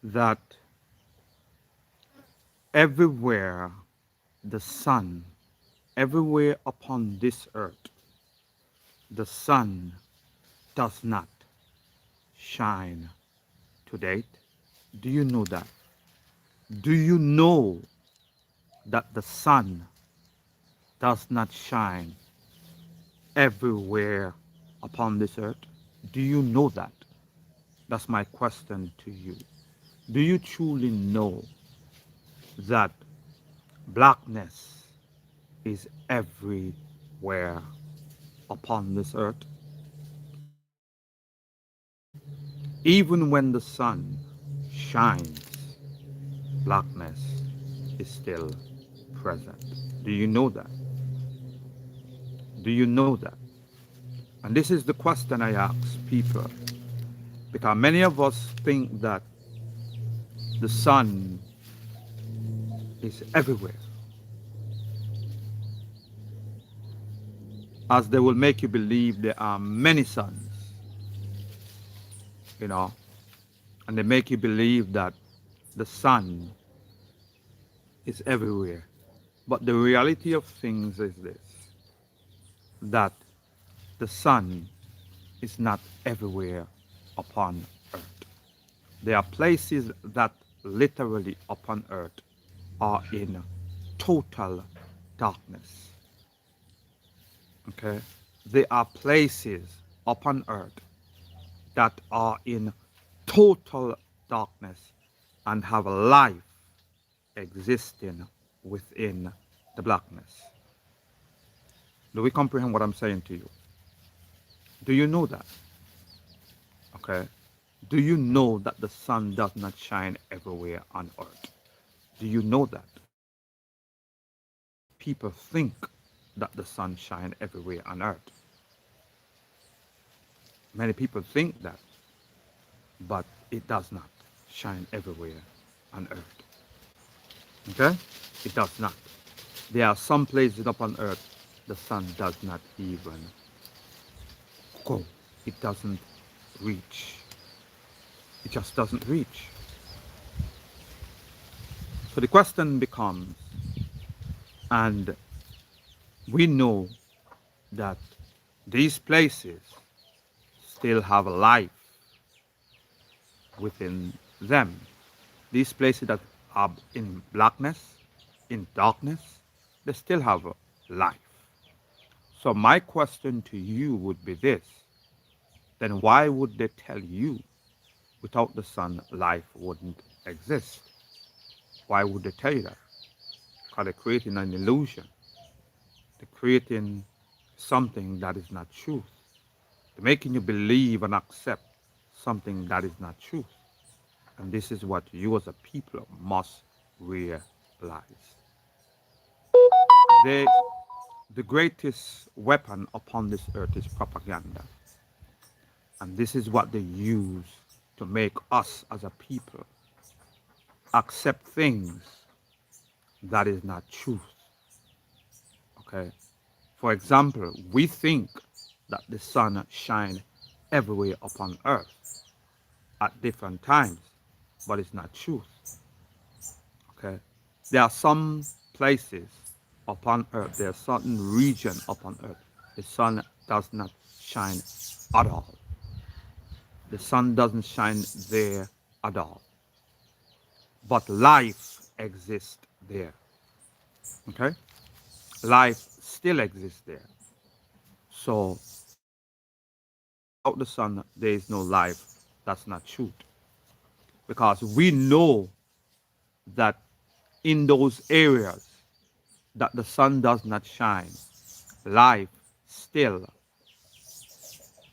that everywhere the sun, everywhere upon this earth, the sun does not shine to date? Do you know that? Do you know that the sun does not shine everywhere upon this earth? Do you know that? That's my question to you. Do you truly know that blackness is everywhere upon this earth? Even when the sun shines, blackness is still present. Do you know that? Do you know that? And this is the question I ask people, because many of us think that the sun is everywhere, as they will make you believe there are many suns, you know, and they make you believe that the sun is everywhere. But the reality of things is this, that the sun is not everywhere upon earth. There are places that literally upon earth are in total darkness. Okay? There are places upon earth that are in total darkness and have life existing within the blackness. Do we comprehend what I'm saying to you? Do you know that? Okay? Do you know that the sun does not shine everywhere on earth? Do you know that? People think that the sun shines everywhere on earth. Many people think that, but it does not shine everywhere on earth. Okay? It does not. There are some places upon earth the sun does not even go. It doesn't reach. It just doesn't reach. So the question becomes, and we know that these places still have life within them. These places that are in blackness, in darkness, they still have life. So my question to you would be this, then why would they tell you without the sun life wouldn't exist? Why would they tell you that? Because they're creating an illusion. They're creating something that is not truth. They're making you believe and accept something that is not truth. And this is what you as a people must realize. They, the greatest weapon upon this earth is propaganda. And this is what they use to make us as a people accept things that is not truth. Okay? For example, we think that the sun shines everywhere upon earth at different times, but it's not truth. Okay? There are some places upon earth, there are certain regions upon earth, the sun does not shine at all. The sun doesn't shine there at all. But life exists there. Okay? Life still exists there. So without the sun, there is no life. That's not truth. Because we know that in those areas that the sun does not shine, life still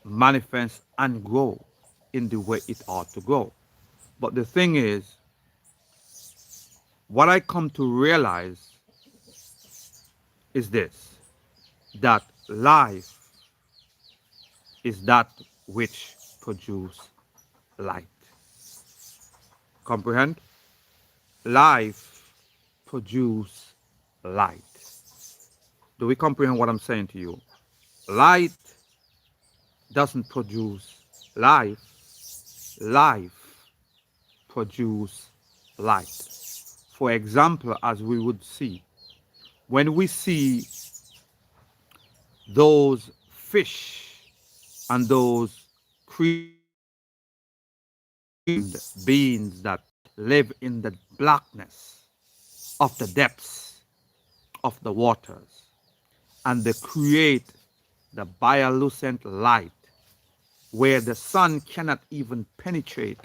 manifests and grow in the way it ought to grow. But the thing is, what I come to realize is this, that life is that which produces light. Comprehend? Life produces light. Do we comprehend what I'm saying to you? Light doesn't produce life. Life produce light. For example, as we would see, when we see those fish and those beings that live in the blackness of the depths of the waters, and they create the bioluminescent light where the sun cannot even penetrate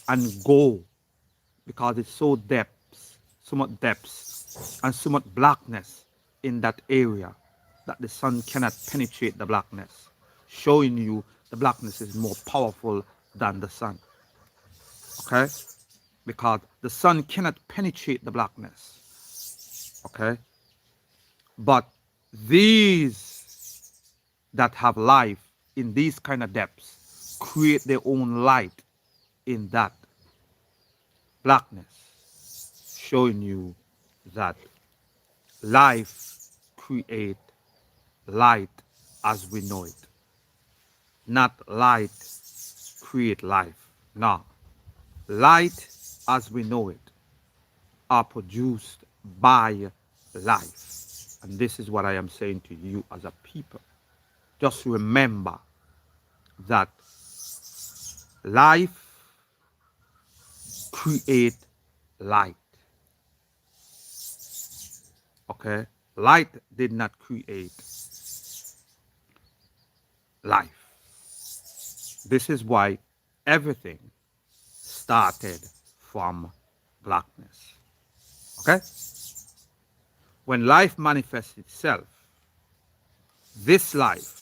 and go, because it's so much depths and so much blackness in that area that the sun cannot penetrate the blackness, showing you the blackness is more powerful than the sun. Okay? Because the sun cannot penetrate the blackness. Okay? But these that have life in these kind of depths create their own light in that blackness, showing you that life create light as we know it, not light create life. No, light as we know it are produced by life. And this is what I am saying to you as a people. Just remember that life create light. Okay? Light did not create life. This is why everything started from blackness. Okay? When life manifests itself, this life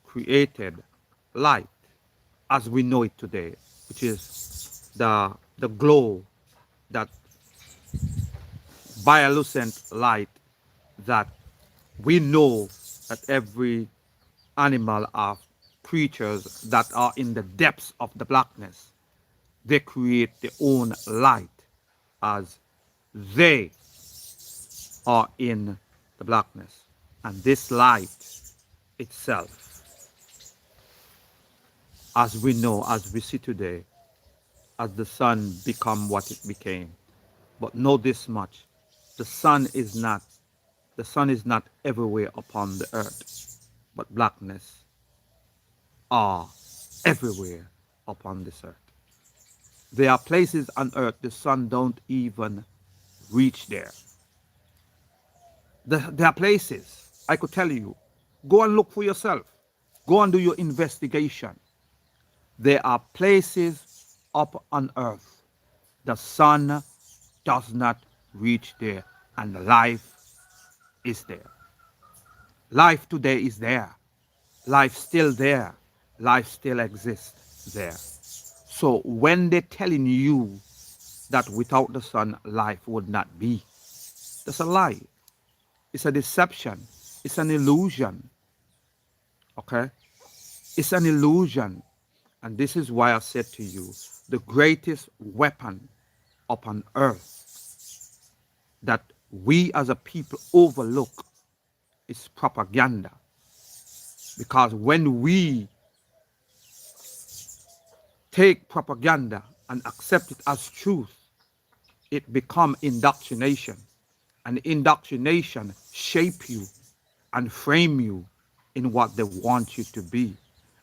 created light as we know it today, which is the glow, that bioluminescent light that we know that every animal or creatures that are in the depths of the blackness, they create their own light as they are in the blackness. And this light itself, as we know, as we see today, as the sun become what it became. But know this much, the sun is not everywhere upon the earth, but blackness are everywhere upon this earth. There are places on earth the sun don't even reach there. There are places, I could tell you, go and look for yourself. Go and do your investigation. There are places up on earth the sun does not reach there, and life is there. Life today is there. Life still there. Life still exists there. So when they're telling you that without the sun life would not be, that's a lie. It's a deception. It's an illusion. Okay? It's an illusion. And this is why I said to you, the greatest weapon upon earth that we as a people overlook is propaganda. Because when we take propaganda and accept it as truth, it becomes indoctrination. And indoctrination shape you and frame you in what they want you to be.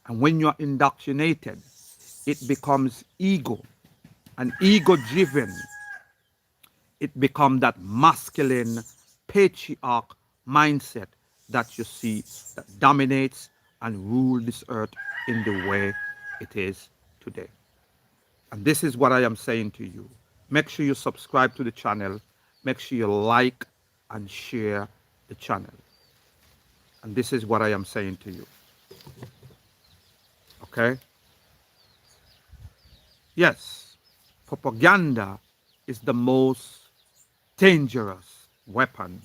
And when you're indoctrinated, it becomes ego, and ego driven. It becomes that masculine patriarch mindset that you see that dominates and rule this earth in the way it is today. And this is what I am saying to you. Make sure you subscribe to the channel. Make sure you like and share the channel. And this is what I am saying to you. Okay? Yes, propaganda is the most dangerous weapon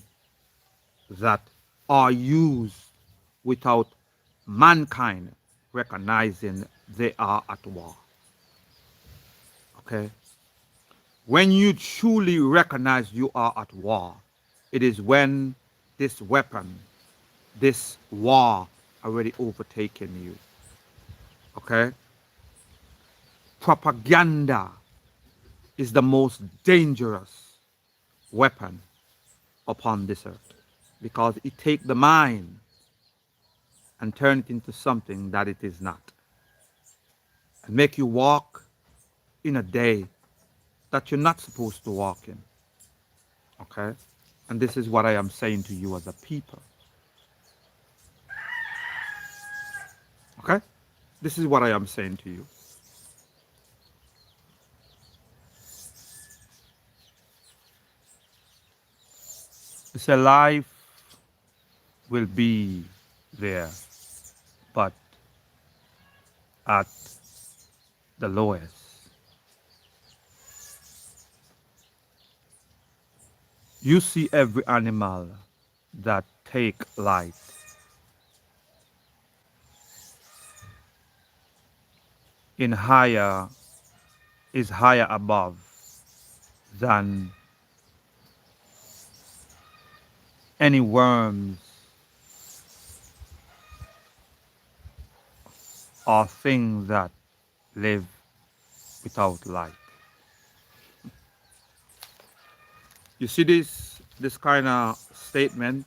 that are used without mankind recognizing they are at war. Okay? When you truly recognize you are at war, it is when this weapon, this war already overtaken you. Okay? Propaganda is the most dangerous weapon upon this earth because it takes the mind and turn it into something that it is not and make you walk in a day that you're not supposed to walk in. Okay? And this is what I am saying to you as a people. Okay? This is what I am saying to you. It's a life will be there, but at the lowest. You see every animal that take light in higher is higher above than any worms or things that live without light. You see this kind of statement,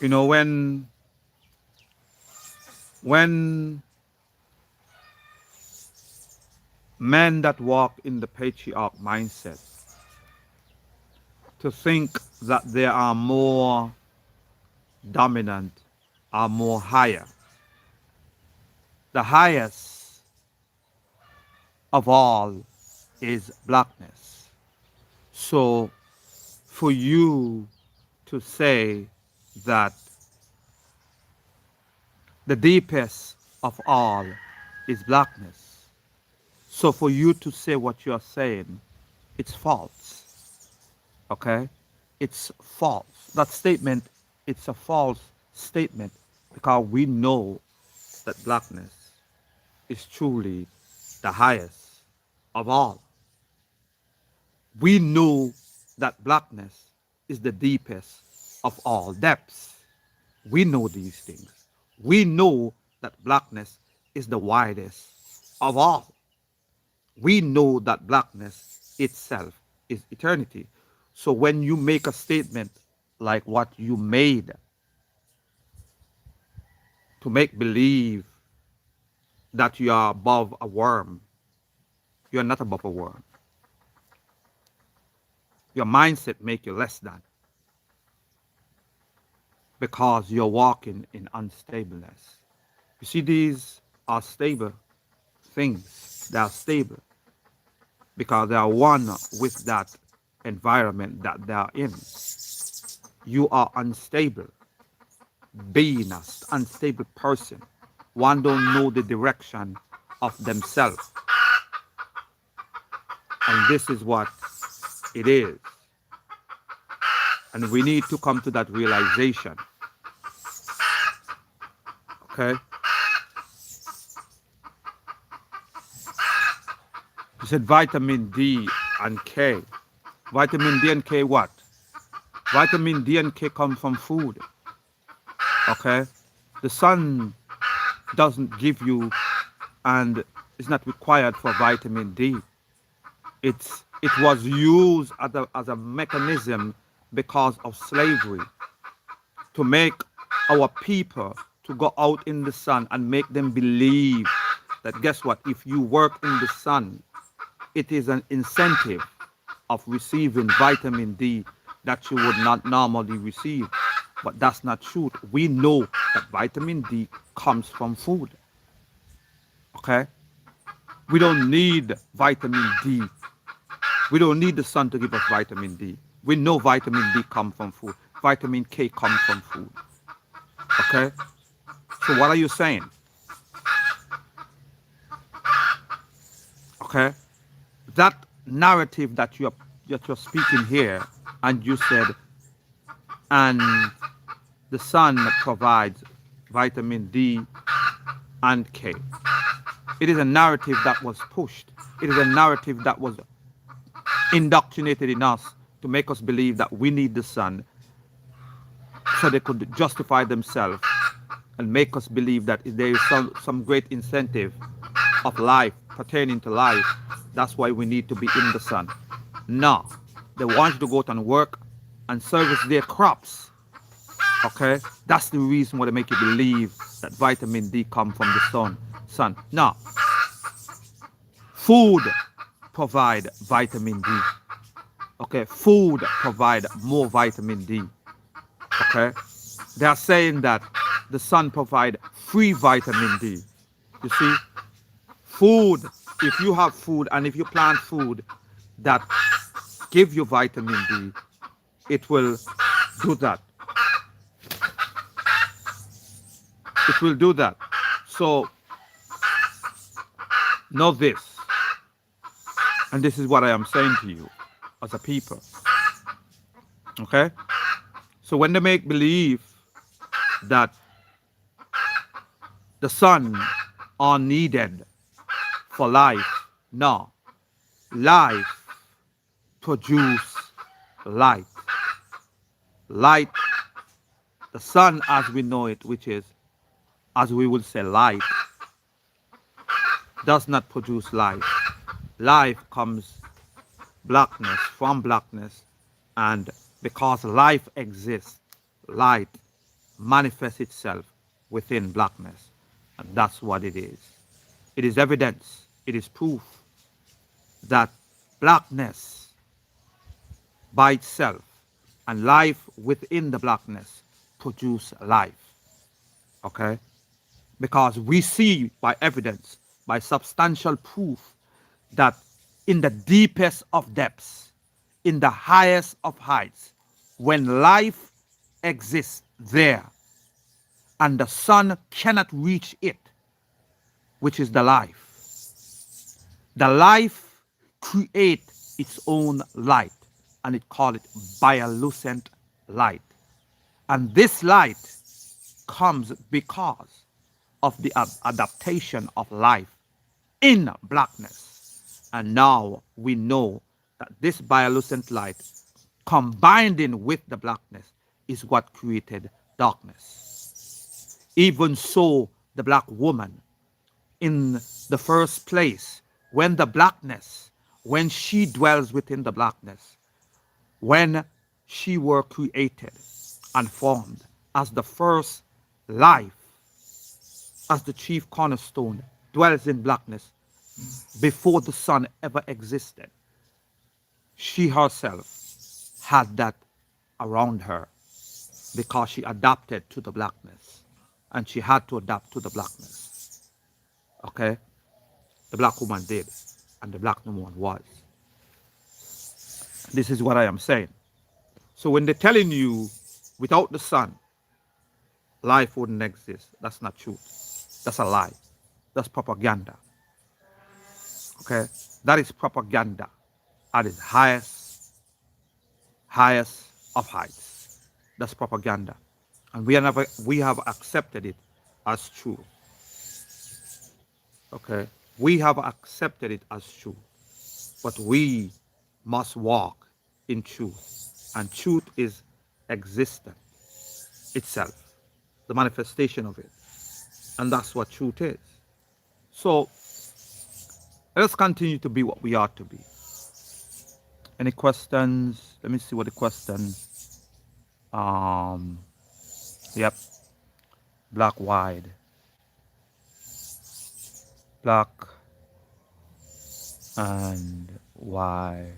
you know, when men that walk in the patriarch mindset to think that they are more dominant, are more higher. The highest of all is blackness. So for you to say that the deepest of all is blackness, so for you to say what you're saying, it's false. Okay? It's false. That statement, it's a false statement because we know that blackness is truly the highest of all. We know that blackness is the deepest of all depths. We know these things. We know that blackness is the widest of all. We know that blackness itself is eternity. So when you make a statement like what you made to make believe that you are above a worm, you are not above a worm. Your mindset make you less than because you're walking in unstableness. You see, these are stable things. They are stable because they are one with that environment that they are in. You are unstable being, an unstable person. One don't know the direction of themselves. And this is what it is. And we need to come to that realization. Okay? You said vitamin D and K. Vitamin D and K what? Vitamin D and K come from food. Okay? The sun doesn't give you and it's not required for vitamin D. It was used as a mechanism because of slavery to make our people to go out in the sun and make them believe that guess what, if you work in the sun, it is an incentive of receiving vitamin D that you would not normally receive. But that's not true. We know that vitamin D comes from food. Okay? We don't need vitamin D. We don't need the sun to give us vitamin D. We know vitamin D comes from food. Vitamin K comes from food. Okay? So what are you saying? Okay? That narrative that you're speaking here, and you said, and the sun provides vitamin D and K. It is a narrative that was pushed. It is a narrative that was indoctrinated in us to make us believe that we need the sun so they could justify themselves and make us believe that there is some great incentive of life, pertaining to life. That's why we need to be in the sun. No, they want you to go out and work and service their crops. Okay, that's the reason why they make you believe that vitamin D come from the sun. No, food provide vitamin D. Okay, food provide more vitamin D. Okay, they are saying that the sun provide free vitamin D. You see, food, if you have food and if you plant food that give you vitamin D, it will do that. It will do that. So know this, and this is what I am saying to you as a people. Okay? So when they make believe that the sun are needed for life, no. Life produce light. Light, the sun as we know it, which is, as we would say, light, does not produce life. Life comes blackness, from blackness, and because life exists, light manifests itself within blackness, and that's what it is. It is evidence, it is proof that blackness by itself and life within the blackness produce life. Okay? Because we see by evidence, by substantial proof, that in the deepest of depths, in the highest of heights, when life exists there and the sun cannot reach it, which is the life create its own light, and it call it bioluminescent light. And this light comes because of the adaptation of life in blackness. And now we know that this bioluminescent light combining with the blackness is what created darkness. Even so, the black woman in the first place, when the blackness, when she dwells within the blackness, when she were created and formed as the first life, as the chief cornerstone, dwells in blackness before the sun ever existed, she herself had that around her because she adapted to the blackness, and she had to adapt to the blackness. Okay? The black woman did, and the black woman was. This is what I am saying. So when they're telling you without the sun, life wouldn't exist, that's not true. That's a lie. That's propaganda. Okay? That is propaganda at its highest of heights. That's propaganda. And we have accepted it as true. Okay? We have accepted it as true. But we must walk in truth. And truth is existence itself, the manifestation of it. And that's what truth is. So let's continue to be what we are to be. Any questions? Let me see what the question. Yep. Black wide. Black and white.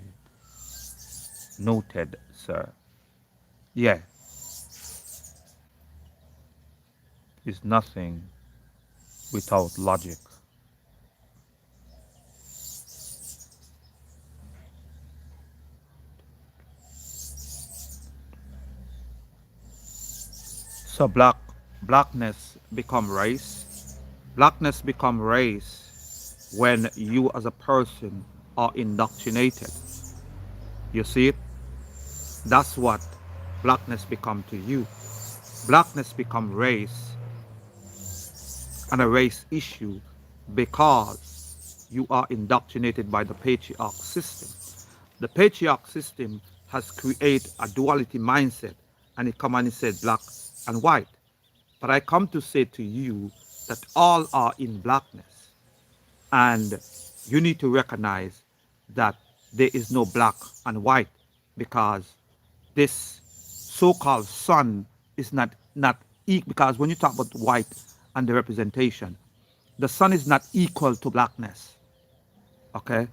Noted, sir. Yeah. Is nothing without logic. So blackness become race. Blackness become race when you as a person are indoctrinated. You see it? That's what blackness become to you. Blackness become race and a race issue because you are indoctrinated by the patriarch system. The patriarch system has created a duality mindset, and it come and it said black and white. But I come to say to you that all are in blackness. And you need to recognize that there is no black and white, because this so-called sun is not because when you talk about white and the representation, the sun is not equal to blackness. Okay,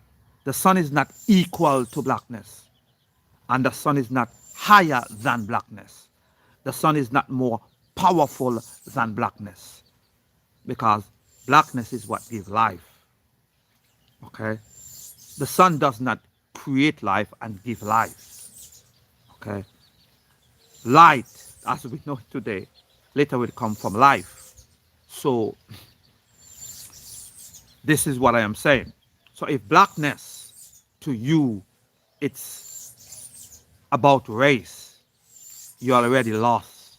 the sun is not equal to blackness, and the sun is not higher than blackness. The sun is not more powerful than blackness, because blackness is what gives life. Okay, the sun does not create life and give life. Okay, light, as we know today, later will come from life. So this is what I am saying. So if blackness to you, it's about race, you're already lost,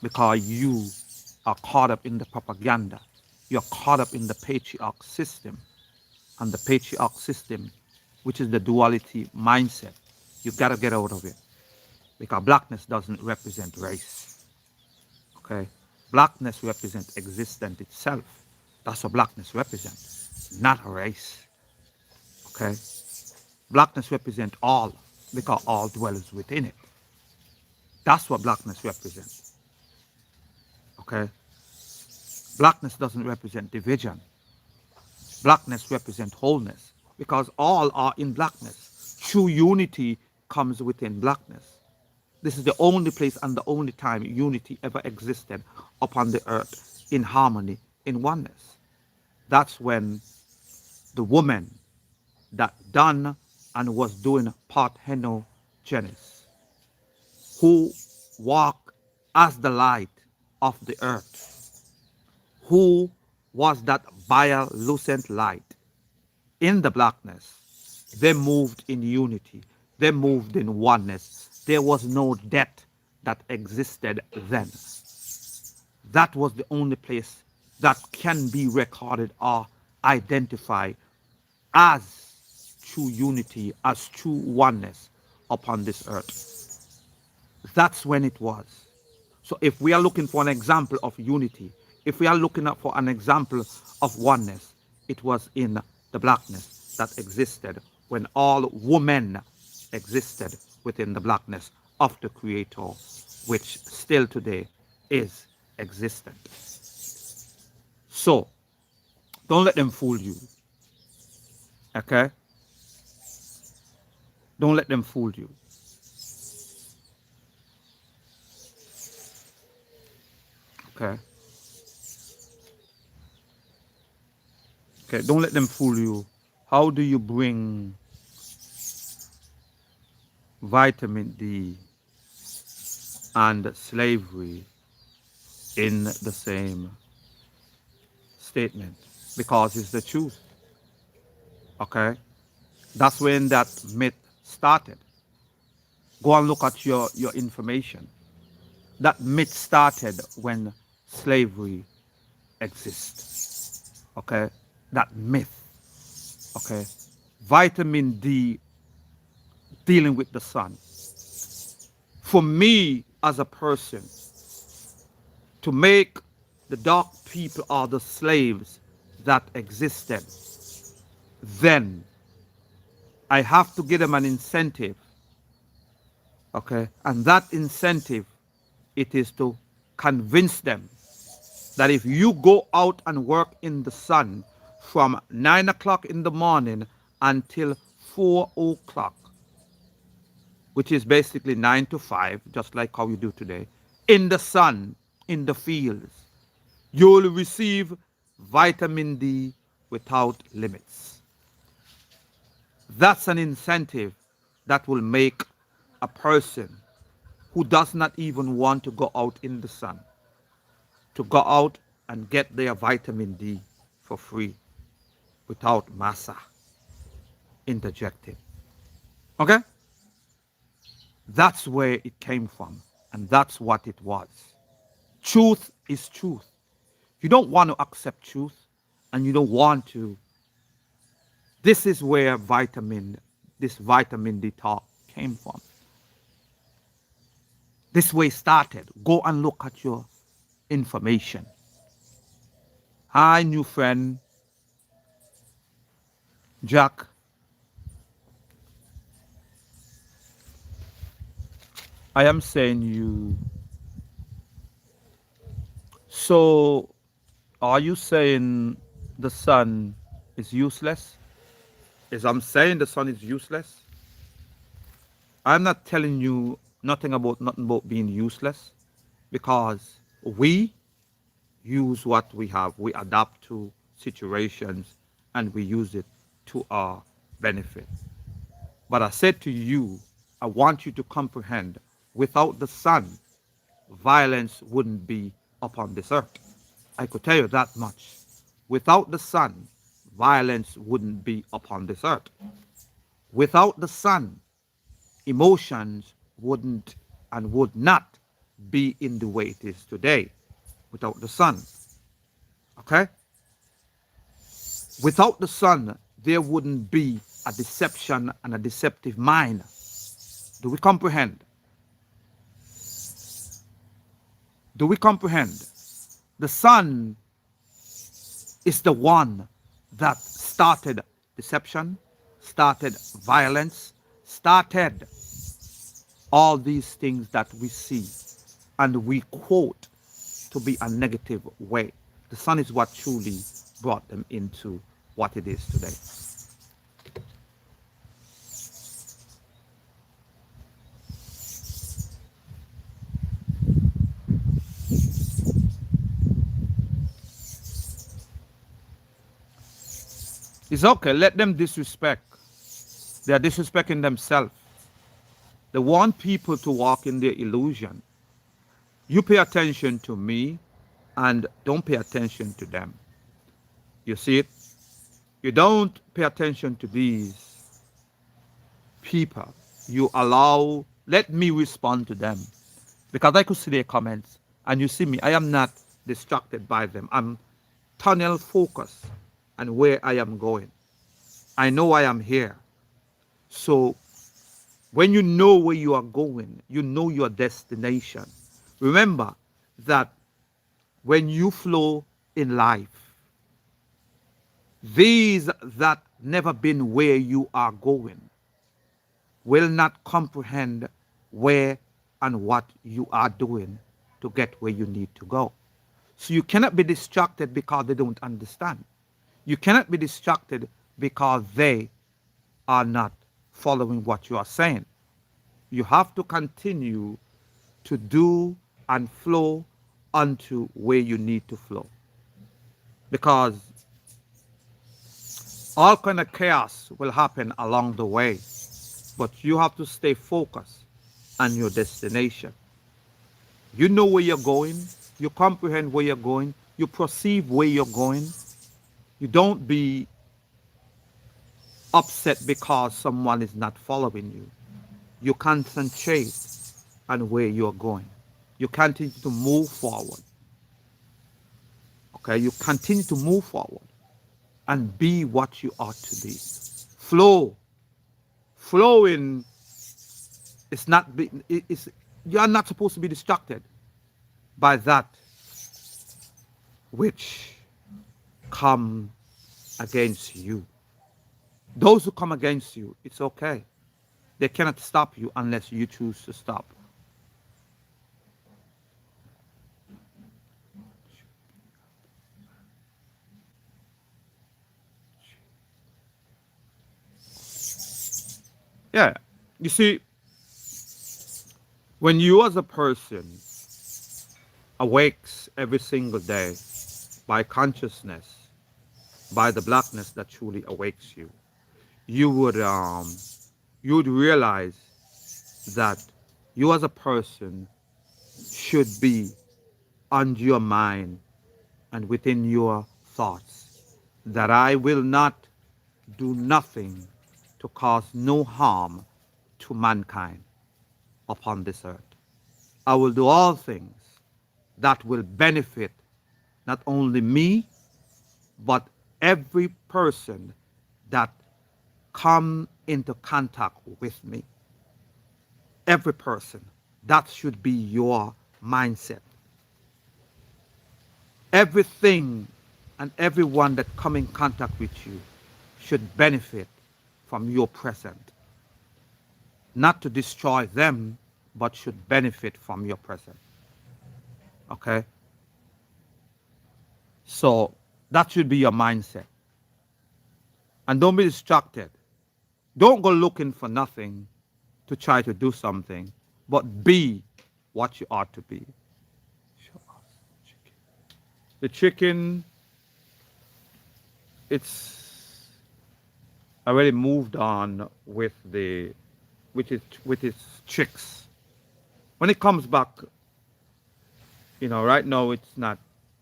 because you are caught up in the propaganda. You're caught up in the patriarch system. And the patriarch system, which is the duality mindset, you got to get out of it. Because blackness doesn't represent race. Okay? Blackness represents existence itself. That's what blackness represents, not a race. Okay? Blackness represents all, because all dwells within it. That's what blackness represents. Okay? Blackness doesn't represent division. Blackness represents wholeness, because all are in blackness. True unity comes within blackness. This is the only place and the only time unity ever existed upon the earth, in harmony, in oneness. That's when the woman that done and was doing parthenogenesis, who walked as the light of the earth, who was that bioluminescent light in the blackness, they moved in unity, they moved in oneness. There was no death that existed then. That was the only place that can be recorded or identified as true unity, as true oneness upon this earth. That's when it was. So if we are looking for an example of unity, if we are looking for an example of oneness, it was in the blackness that existed when all women existed within the blackness of the Creator, which still today is existent. So don't let them fool you. Okay? Don't let them fool you. Okay? Okay, don't let them fool you. How do you bring vitamin D and slavery in the same statement? Because it's the truth. Okay? That's when that myth started. Go and look at your information. That myth started when slavery exists. Okay? That myth. Okay? Vitamin D dealing with the sun. For me as a person, to make the dark people or the slaves that existed, then I have to give them an incentive. Okay? And that incentive, it is to convince them that if you go out and work in the sun from 9 o'clock in the morning until 4 o'clock, which is basically 9 to 5, just like how you do today, in the sun, in the fields, you'll receive vitamin D without limits. That's an incentive that will make a person who does not even want to go out in the sun to go out and get their vitamin D for free without massa interjecting. Okay? That's where it came from, and that's what it was. Truth is truth. You don't want to accept truth, and you don't want to. This is where this vitamin D talk came from. This way started. Go and look at your information. Hi, new friend. Jack, I am saying you, so are you saying the sun is useless? Is I'm saying the sun is useless? I'm not telling you nothing about being useless, because we use what we have. We adapt to situations and we use it to our benefit. But I said to you, I want you to comprehend, without the sun, violence wouldn't be upon this earth. I could tell you that much. Without the sun, violence wouldn't be upon this earth. Without the sun, emotions wouldn't and would not be in the way it is today. Without the sun. Okay? Without the sun, there wouldn't be a deception and a deceptive mind. Do we comprehend? Do we comprehend? The sun is the one that started deception, started violence, started all these things that we see and we quote to be a negative way. The sun is what truly brought them into what it is today. It's okay, let them disrespect. They are disrespecting themselves. They want people to walk in their illusion. You pay attention to me and don't pay attention to them. You see it? You don't pay attention to these people. You allow, let me respond to them. Because I could see their comments and you see me, I am not distracted by them. I'm tunnel focused on where I am going. I know I am here. So when you know where you are going, you know your destination. Remember that when you flow in life, these that never been where you are going will not comprehend where and what you are doing to get where you need to go. So you cannot be distracted because they don't understand. You cannot be distracted because they are not following what you are saying. You have to continue to do and flow unto where you need to flow. Because all kind of chaos will happen along the way. But you have to stay focused on your destination. You know where you're going. You comprehend where you're going. You perceive where you're going. You don't be upset because someone is not following you. You concentrate on where you're going. You continue to move forward. Okay, you continue to move forward and be what you ought to be. Flow. Flowing is not be, it's, you are not supposed to be distracted by that which come against you. Those who come against you, it's okay. They cannot stop you unless you choose to stop. Yeah. You see, when you as a person awakes every single day by consciousness, by the blackness that truly awakes you, you would realize that you as a person should be on your mind and within your thoughts that I will not do nothing to cause no harm to mankind upon this earth. I will do all things that will benefit not only me, but every person that come into contact with me. Every person. That should be your mindset. Everything and everyone that come in contact with you should benefit from your present. Not to destroy them, but should benefit from your present. Okay? So that should be your mindset. And don't be distracted. Don't go looking for nothing to try to do something, but be what you ought to be. The chicken, it's already moved on with its chicks. When it comes back, right now it's not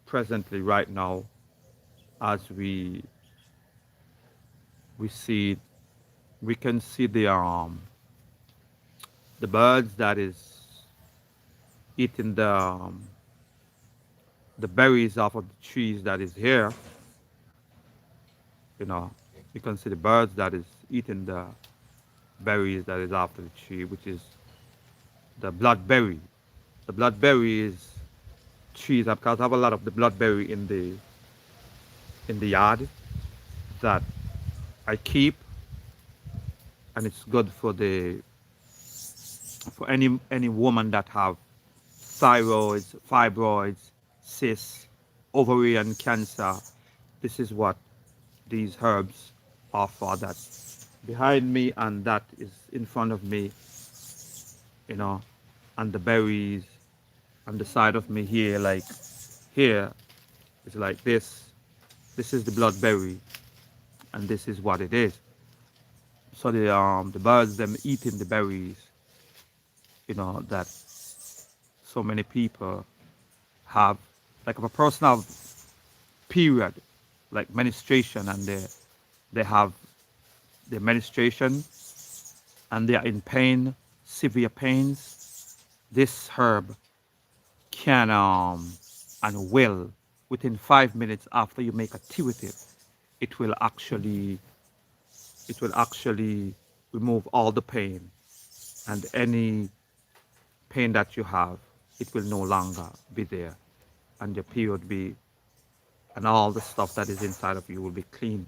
presently right now as we see we can see the birds that is eating the berries off of the trees that is here. You know, you can see the birds that is eating the berries that is after the tree, which is the bloodberry. The bloodberry is trees because I have a lot of the bloodberry in the yard that I keep, and it's good for any woman that have thyroids, fibroids, cysts, ovarian cancer. This is what these herbs are for. That behind me and that is in front of me, you know, and the berries on the side of me here, like here, it's like this. This is the bloodberry, and this is what it is. So the birds them eating the berries, that so many people have, like if a person have period, like menstruation, and they have their menstruation and they are in pain, severe pains, this herb can and will, within 5 minutes after you make a tea with it, it will actually remove all the pain, and any pain that you have, it will no longer be there, and your period be, and all the stuff that is inside of you will be clean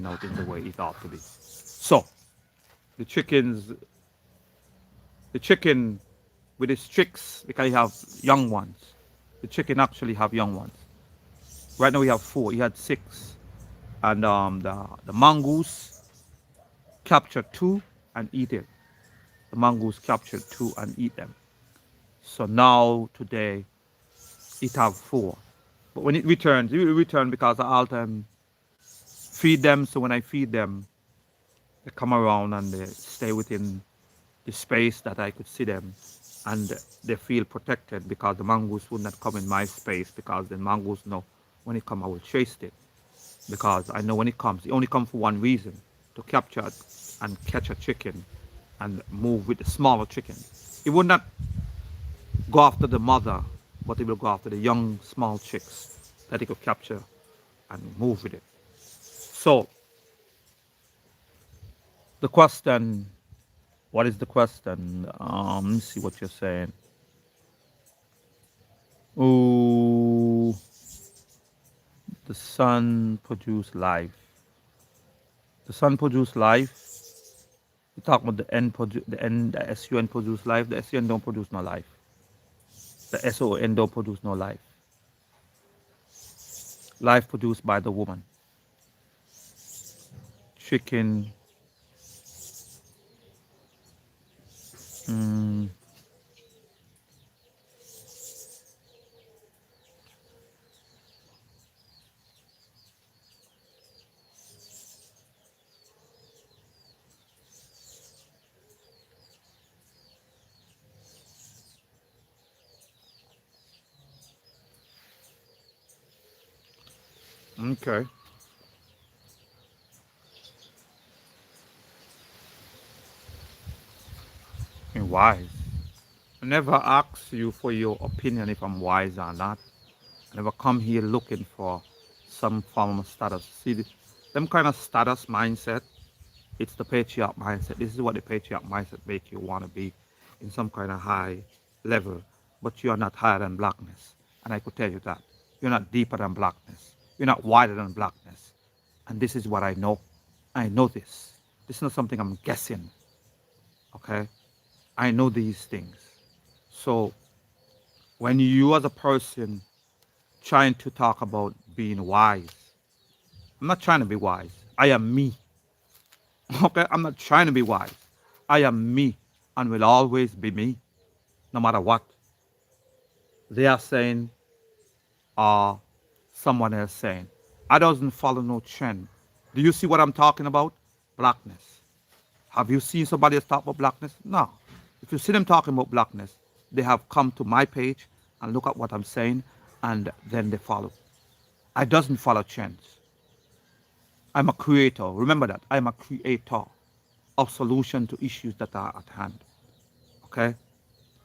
out in the way it ought to be. So the chicken with its chicks, because you have young ones, the chicken actually have young ones. Right now we have 4. He had 6, and the mongoose captured 2 and eat it. The mongoose captured 2 and eat them. So now today it have 4. But when it will return because I all time feed them. So when I feed them, they come around and they stay within the space that I could see them, and they feel protected because the mongoose would not come in my space, because the mongoose know when it come I will chase it, because I know when it comes, it only comes for one reason, to capture and catch a chicken and move with the smaller chicken. It would not go after the mother, but it will go after the young small chicks that it could capture and move with it. So the question, what is the question? Let me see what you're saying. Oh, the sun produced life. The sun produced life. You talk about the SUN produce life. The SUN don't produce no life. The SON don't produce no life. Life produced by the woman. Chicken. Mm, okay. And wise. I never ask you for your opinion if I'm wise or not. I never come here looking for some form of status. See, them kind of status mindset, it's the patriarch mindset. This is what the patriarch mindset make you want to be in some kind of high level. But you are not higher than blackness. And I could tell you that. You're not deeper than blackness. You're not wider than blackness. And this is what I know. I know this. This is not something I'm guessing. Okay? I know these things. So when you as a person trying to talk about being wise, I'm not trying to be wise. I am me. Okay? I'm not trying to be wise. I am me and will always be me, no matter what. They are saying, or someone else saying, I doesn't follow no trend. Do you see what I'm talking about? Blackness. Have you seen somebody else talk about blackness? No. If you see them talking about blackness, they have come to my page and look at what I'm saying and then they follow. I doesn't follow trends. I'm a creator. Remember that. I'm a creator of solution to issues that are at hand. Okay?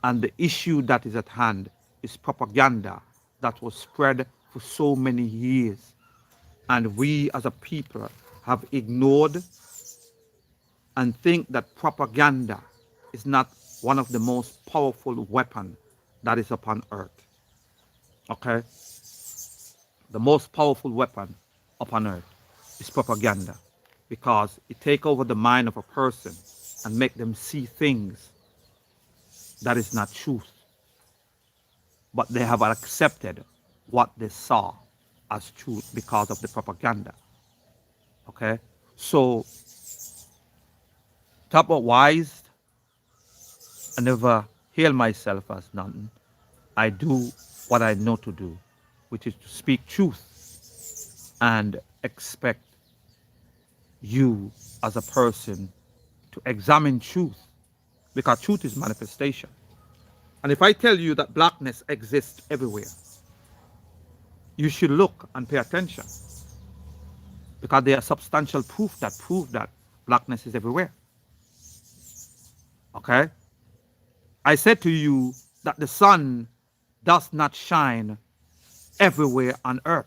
And the issue that is at hand is propaganda that was spread for so many years. And we as a people have ignored and think that propaganda is not one of the most powerful weapons that is upon earth. Okay? The most powerful weapon upon earth is propaganda because it take over the mind of a person and make them see things that is not truth. But they have accepted what they saw as truth because of the propaganda. Okay? So, talk about wise, I never hail myself as none. I do what I know to do, which is to speak truth and expect you as a person to examine truth because truth is manifestation. And if I tell you that blackness exists everywhere, you should look and pay attention because there are substantial proof that blackness is everywhere. Okay? I said to you that the sun does not shine everywhere on earth.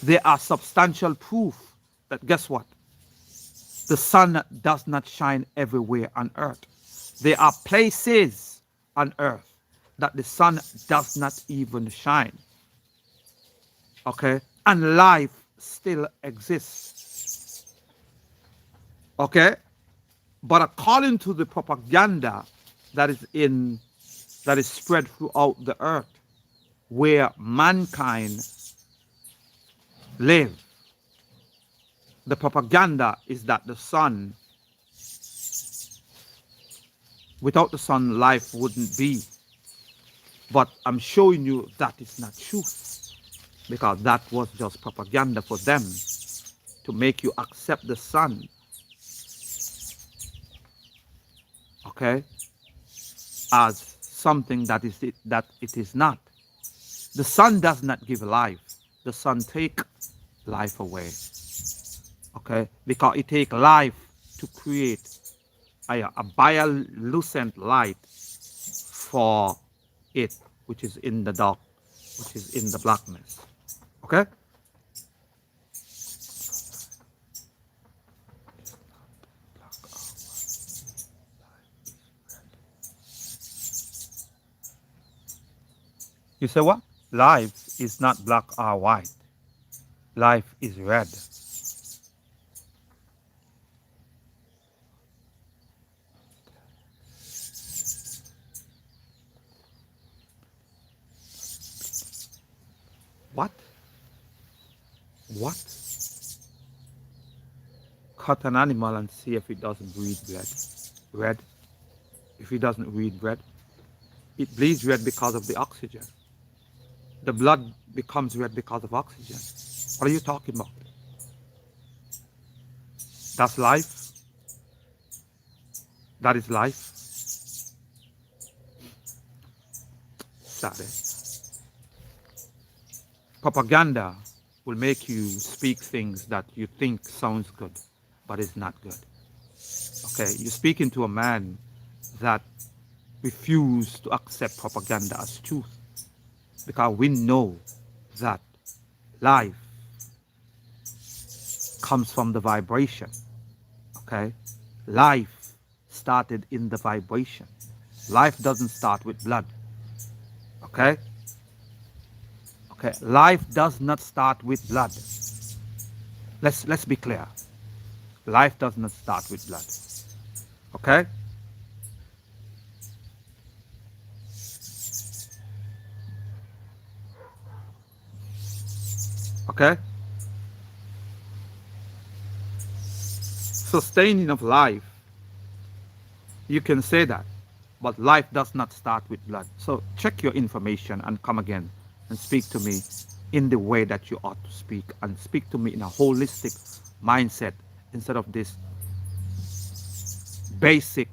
There are substantial proof that guess what? The sun does not shine everywhere on earth. There are places on earth that the sun does not even shine. Okay? And life still exists. Okay? But according to the propaganda that is spread throughout the earth, where mankind live, the propaganda is that the sun, without the sun, life wouldn't be. But I'm showing you that is not truth because that was just propaganda for them to make you accept the sun. Okay? As something that it is not. The sun does not give life. The sun take life away. Okay? Because it take life to create a bioluminescent light for it, which is in the dark, which is in the blackness. Okay? You say what? Life is not black or white. Life is red. What? What? Cut an animal and see if it doesn't breathe blood. Red. If it doesn't breathe red, it bleeds red because of the oxygen. The blood becomes red because of oxygen. What are you talking about? That's life. That is life. That is. Propaganda will make you speak things that you think sounds good, but it's not good. Okay, you're speaking to a man that refused to accept propaganda as truth because we know that life comes from the vibration. Okay, life started in the vibration. Life doesn't start with blood. Okay? Okay, life does not start with blood. Let's be clear. Life does not start with blood. Okay? Okay? Sustaining of life, you can say that. But life does not start with blood. So check your information and come again and speak to me in the way that you ought to speak, and speak to me in a holistic mindset instead of this basic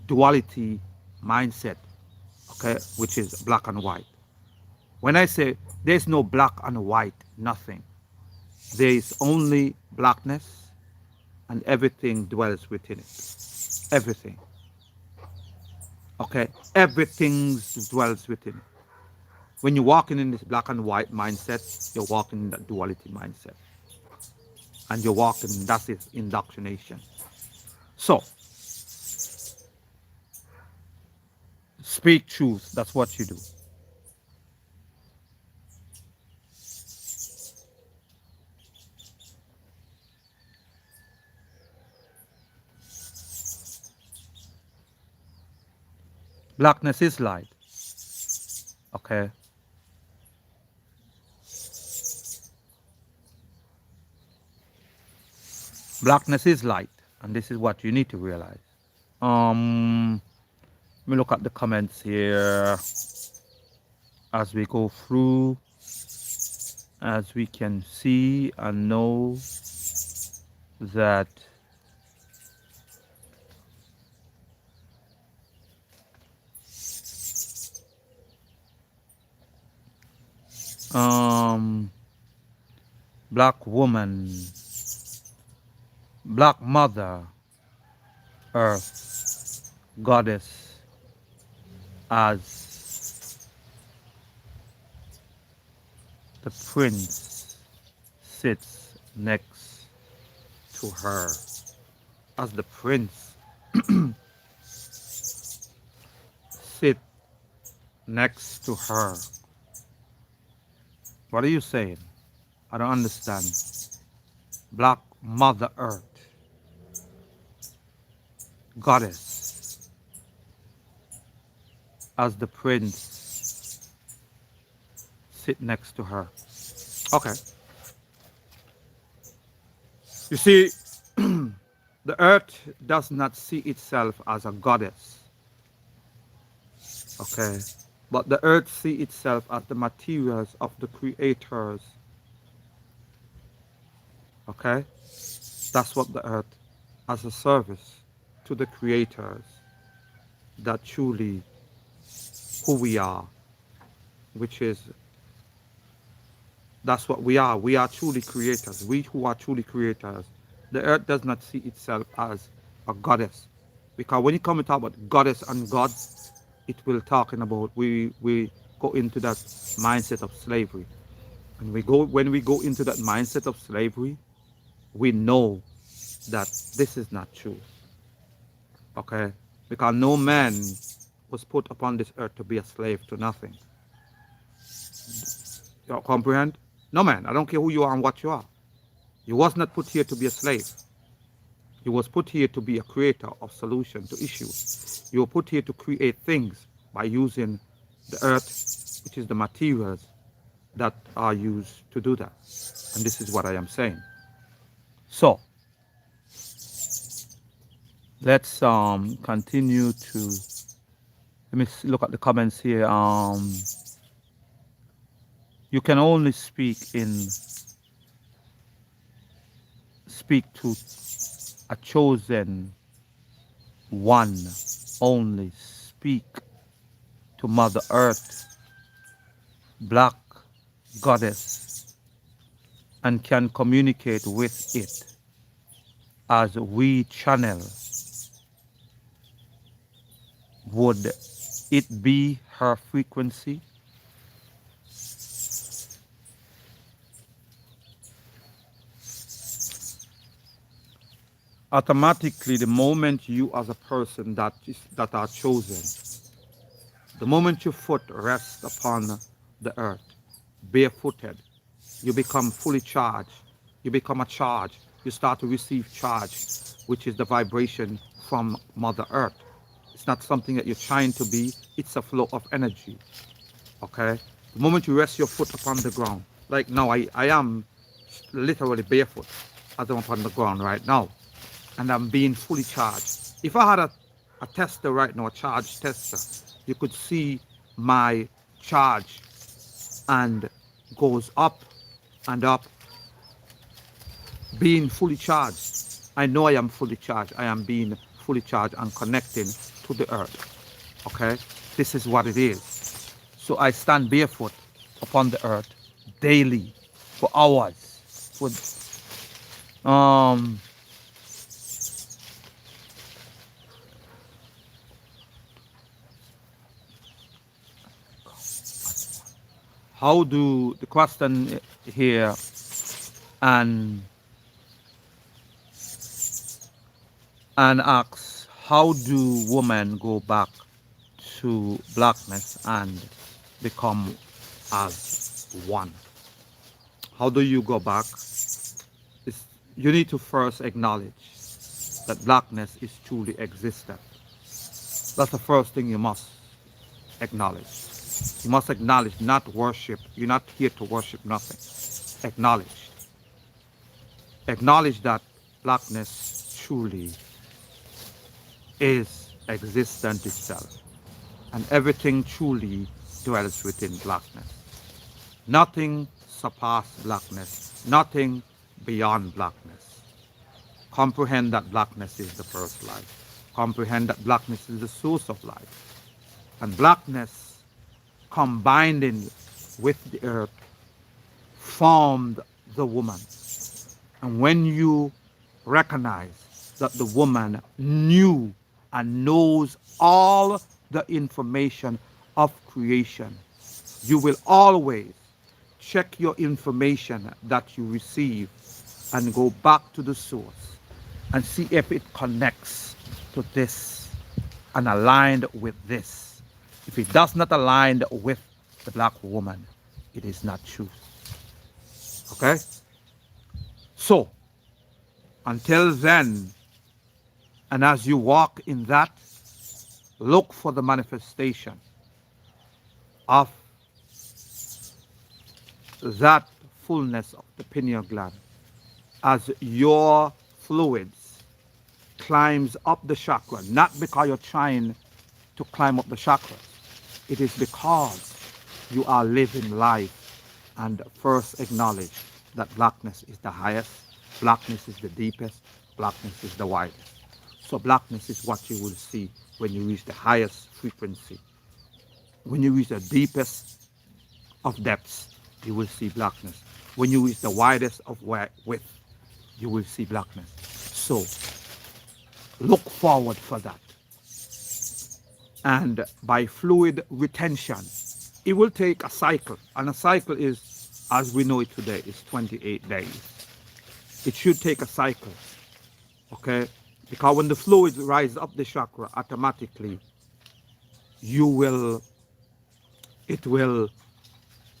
duality mindset, okay, which is black and white. When I say there's no black and white, nothing. There is only blackness, and everything dwells within it. Everything. Okay? Everything dwells within it. When you're walking in this black and white mindset, you're walking in that duality mindset. And you're walking, that's its indoctrination. So, speak truth, that's what you do. Blackness is light. Okay? Blackness is light. And this is what you need to realize. Let me look at the comments here as we go through, as we can see and know that black woman, black mother, earth, goddess, as the prince sits next to her, as the prince sit next to her. What are you saying? I don't understand. Black mother earth, goddess, as the prince sit next to her. Okay. You see, the earth does not see itself as a goddess. Okay. But the earth see itself as the materials of the creators. Okay. That's what the earth, as a service to the creators, that truly who we are, which is, that's what we are. We are truly creators. We who are truly creators. The earth does not see itself as a goddess. Because when you come and talk about goddess and God, it will talking about, we go into that mindset of slavery. And when we go into that mindset of slavery, we know that this is not true. Okay? Because no man was put upon this earth to be a slave to nothing. You comprehend? No man. I don't care who you are and what you are. You was not put here to be a slave. You was put here to be a creator of solution to issues. You were put here to create things by using the earth, which is the materials that are used to do that. And this is what I am saying. So, let's continue to, let me look at the comments here. You can only speak to a chosen one. Only speak to Mother Earth, Black Goddess, and can communicate with it as we channel. Would it be her frequency? Automatically, the moment you as a person that are chosen, the moment your foot rests upon the earth, barefooted, you become fully charged You become a charge. You start to receive charge, which is the vibration from Mother Earth. It's not something that you're trying to be. It's a flow of energy. Okay? The moment you rest your foot upon the ground, like now I am literally barefoot as I'm upon the ground right now, and I'm being fully charged. If I had a tester right now, a charge tester, you could see my charge and goes up and up, being fully charged. I know I am fully charged. I am being fully charged and connecting to the earth. Okay? This is what it is. So I stand barefoot upon the earth daily for hours. For um how do the question here and asks, how do women go back to blackness and become as one? How do you go back? You need to first acknowledge that blackness is truly existent. That's the first thing you must acknowledge. You must acknowledge, not worship. You're not here to worship nothing. Acknowledge. Acknowledge that blackness truly is existent itself. And everything truly dwells within blackness. Nothing surpasses blackness. Nothing beyond blackness. Comprehend that blackness is the first life. Comprehend that blackness is the source of life. And blackness combining with the earth formed the woman. And when you recognize that the woman knew and knows all the information of creation, you will always check your information that you receive and go back to the source and see if it connects to this and aligned with this. If it does not align with the black woman, it is not truth. Okay? So, until then, and as you walk in that, look for the manifestation of that fullness of the pineal gland as your fluids climbs up the chakra, not because you're trying to climb up the chakras. It is because you are living life and first acknowledge that blackness is the highest, blackness is the deepest, blackness is the widest. So blackness is what you will see when you reach the highest frequency. When you reach the deepest of depths, you will see blackness. When you reach the widest of width, you will see blackness. So look forward for that. And by fluid retention, it will take a cycle. And a cycle is, as we know it today, is 28 days. It should take a cycle. Okay? Because when the fluids rise up the chakra, automatically it will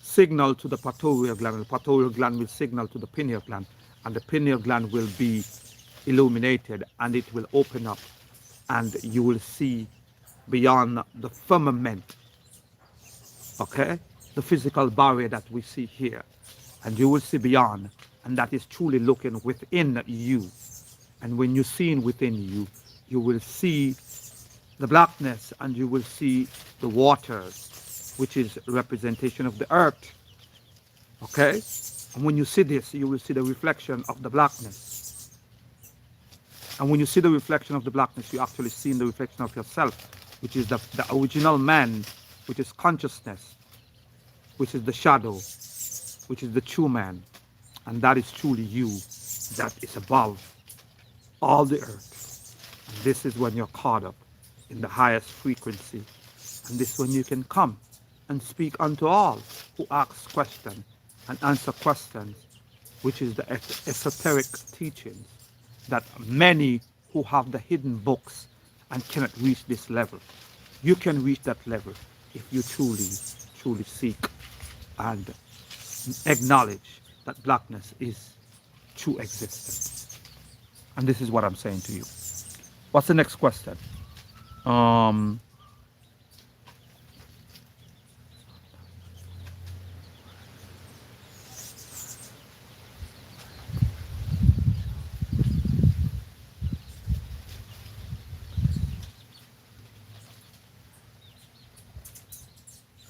signal to the pituitary gland, and the pituitary gland will signal to the pineal gland, and the pineal gland will be illuminated and it will open up, and you will see beyond the firmament, okay, the physical barrier that we see here, and you will see beyond, and that is truly looking within you. And when you're seeing within you, you will see the blackness and you will see the waters, which is a representation of the earth. Okay? And when you see this, you will see the reflection of the blackness. And when you see the reflection of the blackness, you're actually seeing the reflection of yourself, which is the original man, which is consciousness, which is the shadow, which is the true man. And that is truly you, that is above all the earth. And this is when you're caught up in the highest frequency. And this is when you can come and speak unto all who ask questions and answer questions, which is the esoteric teachings that many who have the hidden books and cannot reach this level. You can reach that level if you truly seek and acknowledge that blackness is true existence. And this is what I'm saying to you. What's the next question? Um,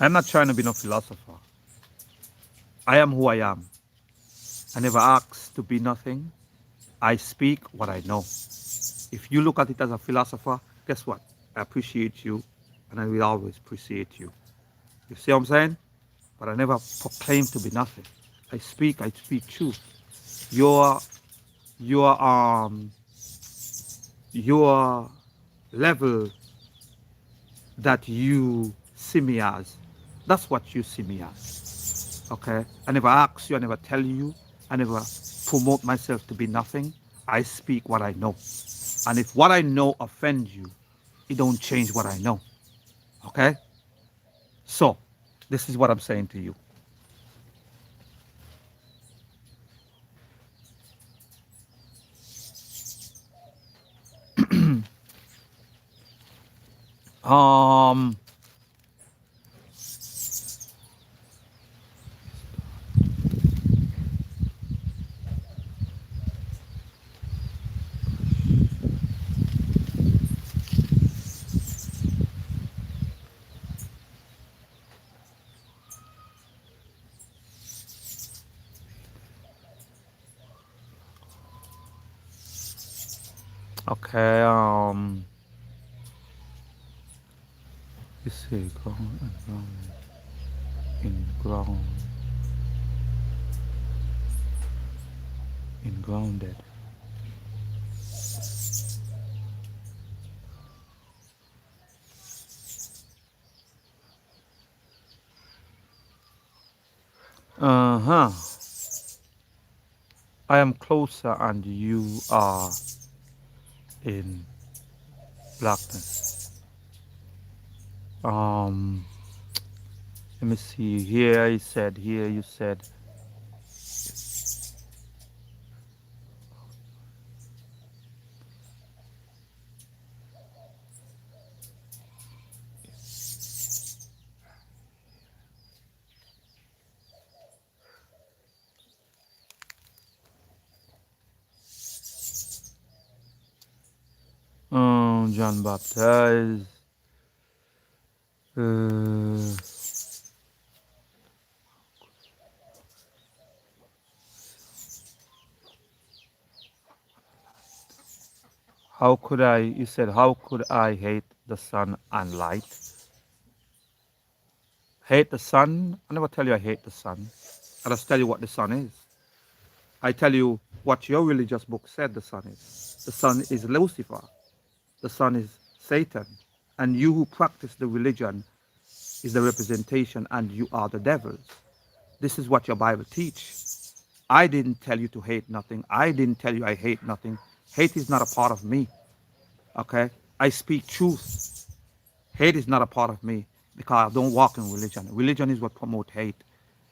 I'm not trying to be no philosopher. I am who I am. I never asked to be nothing. I speak what I know. If you look at it as a philosopher, guess what? I appreciate you and I will always appreciate you. You see what I'm saying? But I never proclaim to be nothing. I speak truth. Your your um your level that you see me as, that's what you see me as. Okay? I never ask you, I never tell you, I never promote myself to be nothing. I speak what I know. And if what I know offends you, it don't change what I know. Okay? So, this is what I'm saying to you. Um, okay, you see, ground and ground, in ground, in grounded. Uh-huh. I am closer and you are in blackness. Um, Let me see. Here you said, John Baptist. Uh, how could I, you said, how could I hate the sun and light? Hate the sun? I never tell you I hate the sun. I just tell you what the sun is. I tell you what your religious book said the sun is. The sun is Lucifer. The sun is Satan. And you who practice the religion is the representation and you are the devils. This is what your Bible teach. I didn't tell you to hate nothing. I didn't tell you I hate nothing. Hate is not a part of me. Okay? I speak truth. Hate is not a part of me because I don't walk in religion. Religion is what promote hate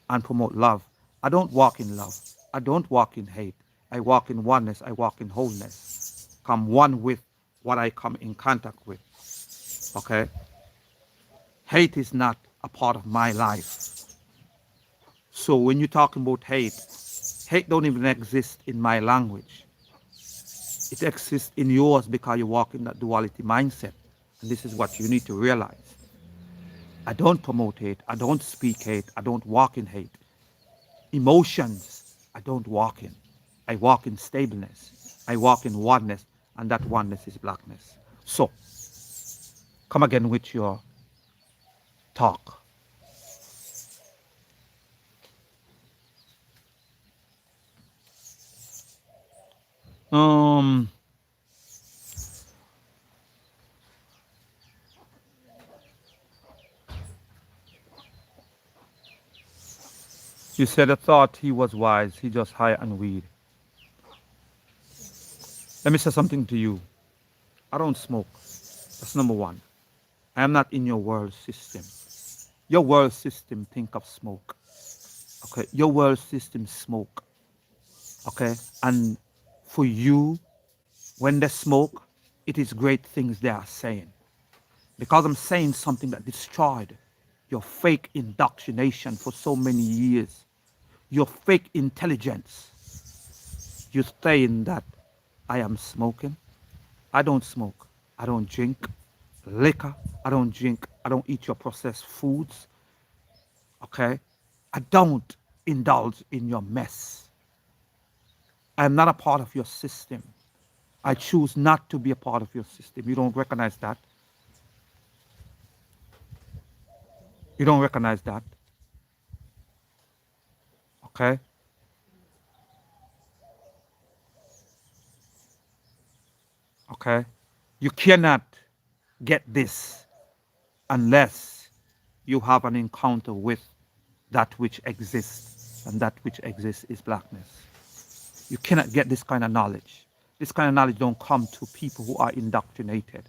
and promote love. I don't walk in love. I don't walk in hate. I walk in oneness. I walk in wholeness. Come one with what I come in contact with. Okay? Hate is not a part of my life. So when you're talking about hate, hate don't even exist in my language. It exists in yours because you walk in that duality mindset. And this is what you need to realize. I don't promote hate. I don't speak hate. I don't walk in hate. Emotions, I don't walk in. I walk in stableness. I walk in oneness, and that oneness is blackness. So, come again with your talk. Um, you said I thought he was wise. He just high and weed. Let me say something to you. I don't smoke. That's number one. I am not in your world system. Your world system think of smoke. Okay, your world system smoke. Okay? And for you, when they smoke, it is great things they are saying. Because I'm saying something that destroyed your fake indoctrination for so many years, your fake intelligence. You're saying that I am smoking. I don't smoke. I don't drink liquor. I don't drink. I don't eat your processed foods. Okay? I don't indulge in your mess. I am not a part of your system. I choose not to be a part of your system. You don't recognize that. You don't recognize that. Okay? Okay? You cannot get this unless you have an encounter with that which exists, and that which exists is blackness. You cannot get this kind of knowledge. This kind of knowledge don't come to people who are indoctrinated.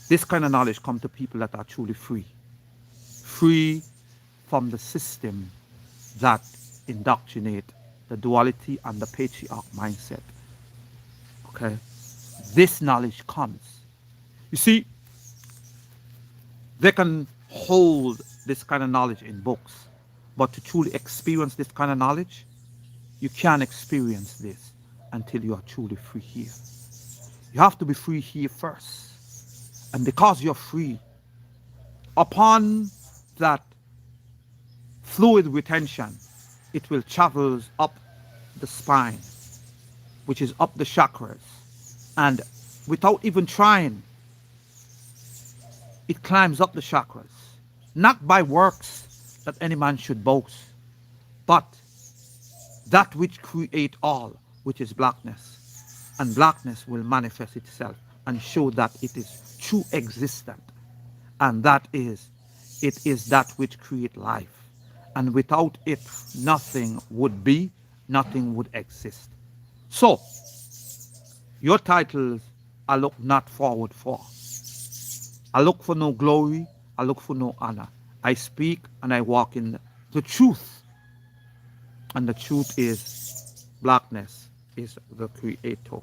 This kind of knowledge comes to people that are truly free. Free from the system that indoctrinate the duality and the patriarch mindset. Okay? This knowledge comes. You see, they can hold this kind of knowledge in books, but to truly experience this kind of knowledge, you can't experience this until you are truly free here. You have to be free here first. And because you're free, upon that fluid retention, it will travel up the spine, which is up the chakras. And without even trying, it climbs up the chakras. Not by works that any man should boast, but that which create all, which is blackness. And blackness will manifest itself and show that it is true existent. And that is, it is that which create life. And without it, nothing would be, nothing would exist. So, your titles I look not forward for. I look for no glory, I look for no honor. I speak and I walk in the truth. And the truth is blackness is the creator.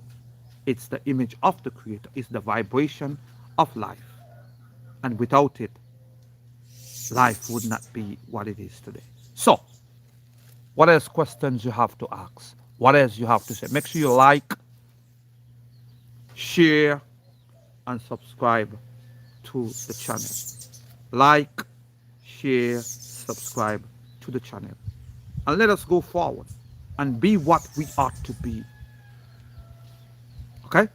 It's the image of the creator. It's the vibration of life. And without it, life would not be what it is today. So, what else questions you have to ask? What else you have to say? Make sure you like, share, and subscribe to the channel. Like, share, subscribe to the channel. And let us go forward and be what we ought to be. Okay?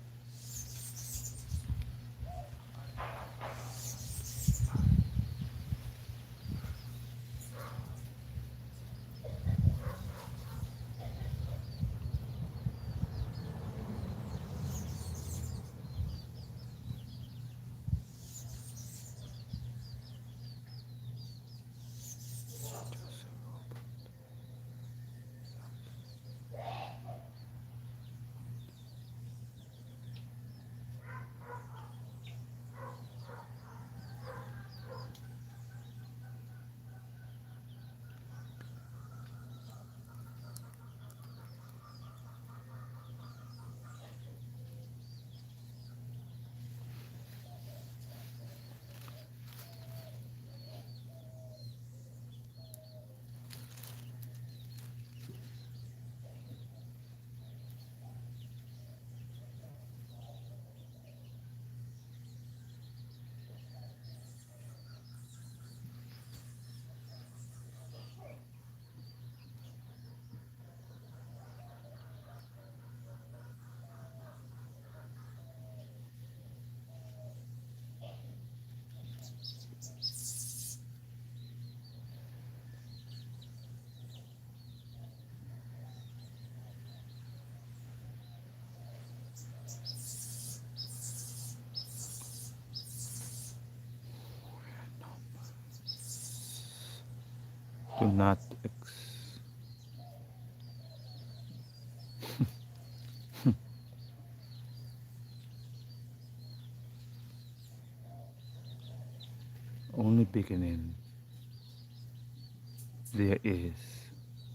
Do not only beginning there is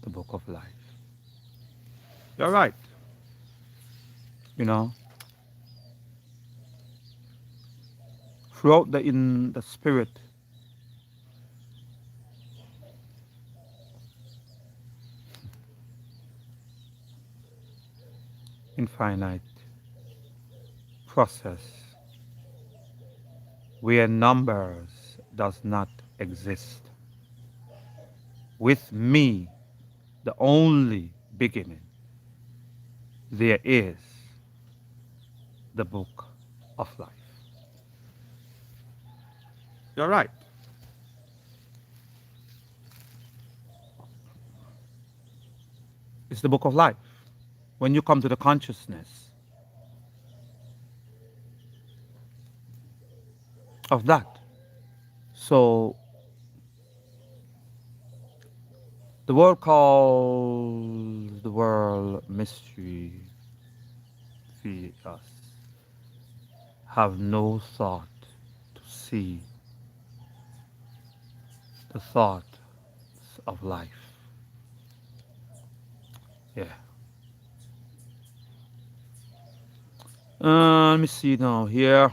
the book of life. You're right. You know, throughout in the spirit, infinite process where numbers does not exist. With me, the only beginning, there is the book of life. You're right. It's the book of life. When you come to the consciousness of that. So the world calls the world mystery feed us. Have no thought to see the thoughts of life. Yeah. Let me see now here.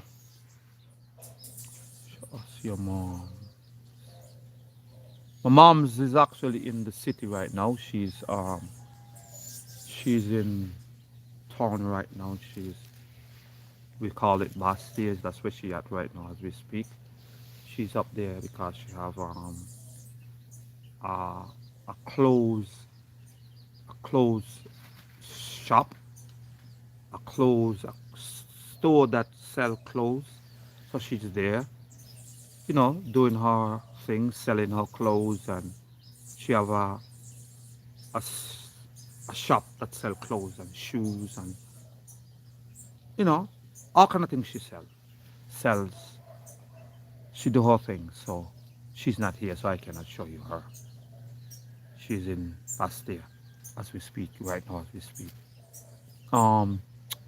Show us your mom. My mom's is actually in the city right now. She's in town right now. We call it Bastille. That's where she at right now as we speak. She's up there because she have uh, a clothes shop, a clothes store that sell clothes. So she's there, doing her thing, selling her clothes, and she have a, a shop that sell clothes and shoes and you know all kind of things she sells. She do her thing, so she's not here, so I cannot show you her. She's in Bastille as we speak, right now as we speak. Um,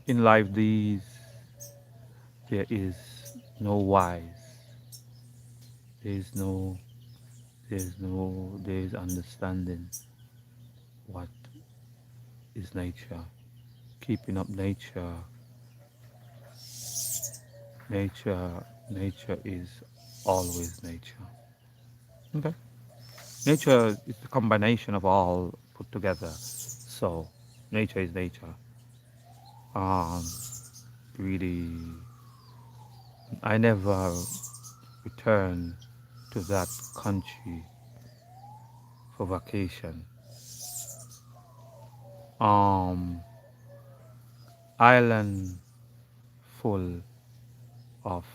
in life, there is no wise. There is no, there is understanding what is nature. Keeping up nature is always nature. Okay. Nature is the combination of all put together. So nature is nature. Um, really, I never returned to that country for vacation. Um, Island full of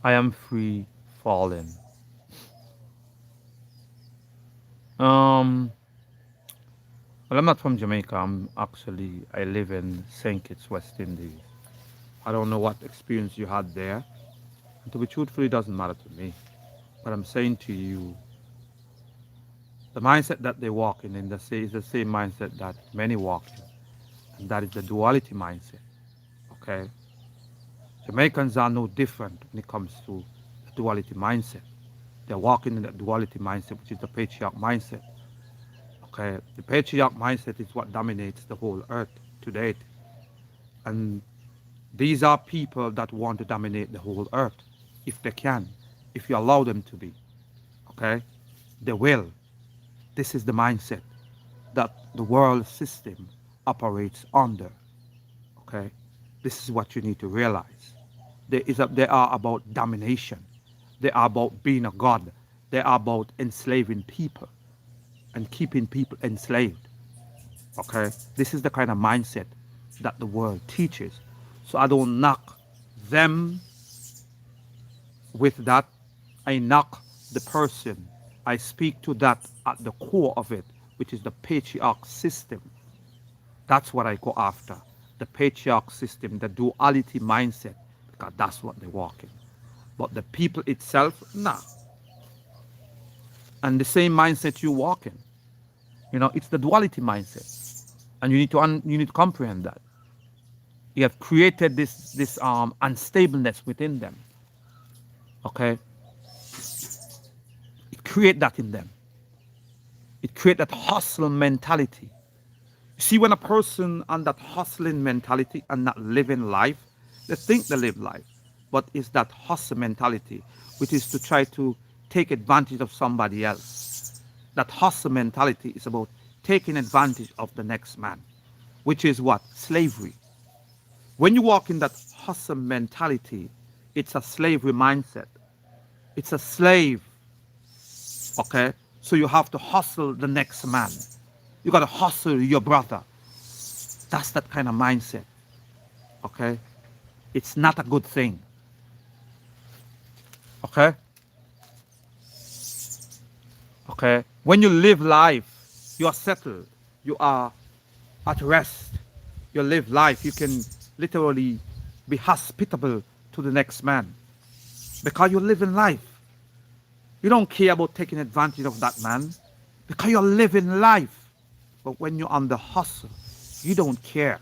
I am free falling. Um, well, I'm not from Jamaica. I live in St. Kitts, West Indies. I don't know what experience you had there. And to be truthful, it doesn't matter to me. But I'm saying to you, the mindset that they walk in is the same mindset that many walk in. And that is the duality mindset. Okay? Jamaicans are no different when it comes to the duality mindset. They're walking in the duality mindset, which is the patriarch mindset. Okay? The patriarch mindset is what dominates the whole earth to date. And these are people that want to dominate the whole earth, if they can, if you allow them to be. Okay? They will. This is the mindset that the world system operates under. Okay? This is what you need to realize. They are about domination. They are about being a god. They are about enslaving people and keeping people enslaved. Okay? This is the kind of mindset that the world teaches. So I don't knock them with that. I knock the person. I speak to that at the core of it, which is the patriarch system. That's what I go after. The patriarch system, the duality mindset, because that's what they walk in. But the people itself, nah. And the same mindset you walk in. It's the duality mindset. And you need to comprehend that. You have created this unstableness within them. Okay? It create that in them. It creates that hustle mentality. You see, when a person on that hustling mentality and not living life, they think they live life, but it's that hustle mentality, which is to try to take advantage of somebody else. That hustle mentality is about taking advantage of the next man, which is what? Slavery. When you walk in that hustle mentality, it's a slavery mindset. It's a slave, okay? So you have to hustle the next man. You got to hustle your brother. That's that kind of mindset, okay? It's not a good thing, okay? Okay? When you live life, you are settled. You are at rest. You live life. You can literally be hospitable to the next man because you're living life. You don't care about taking advantage of that man because you're living life. But when you're on the hustle, you don't care.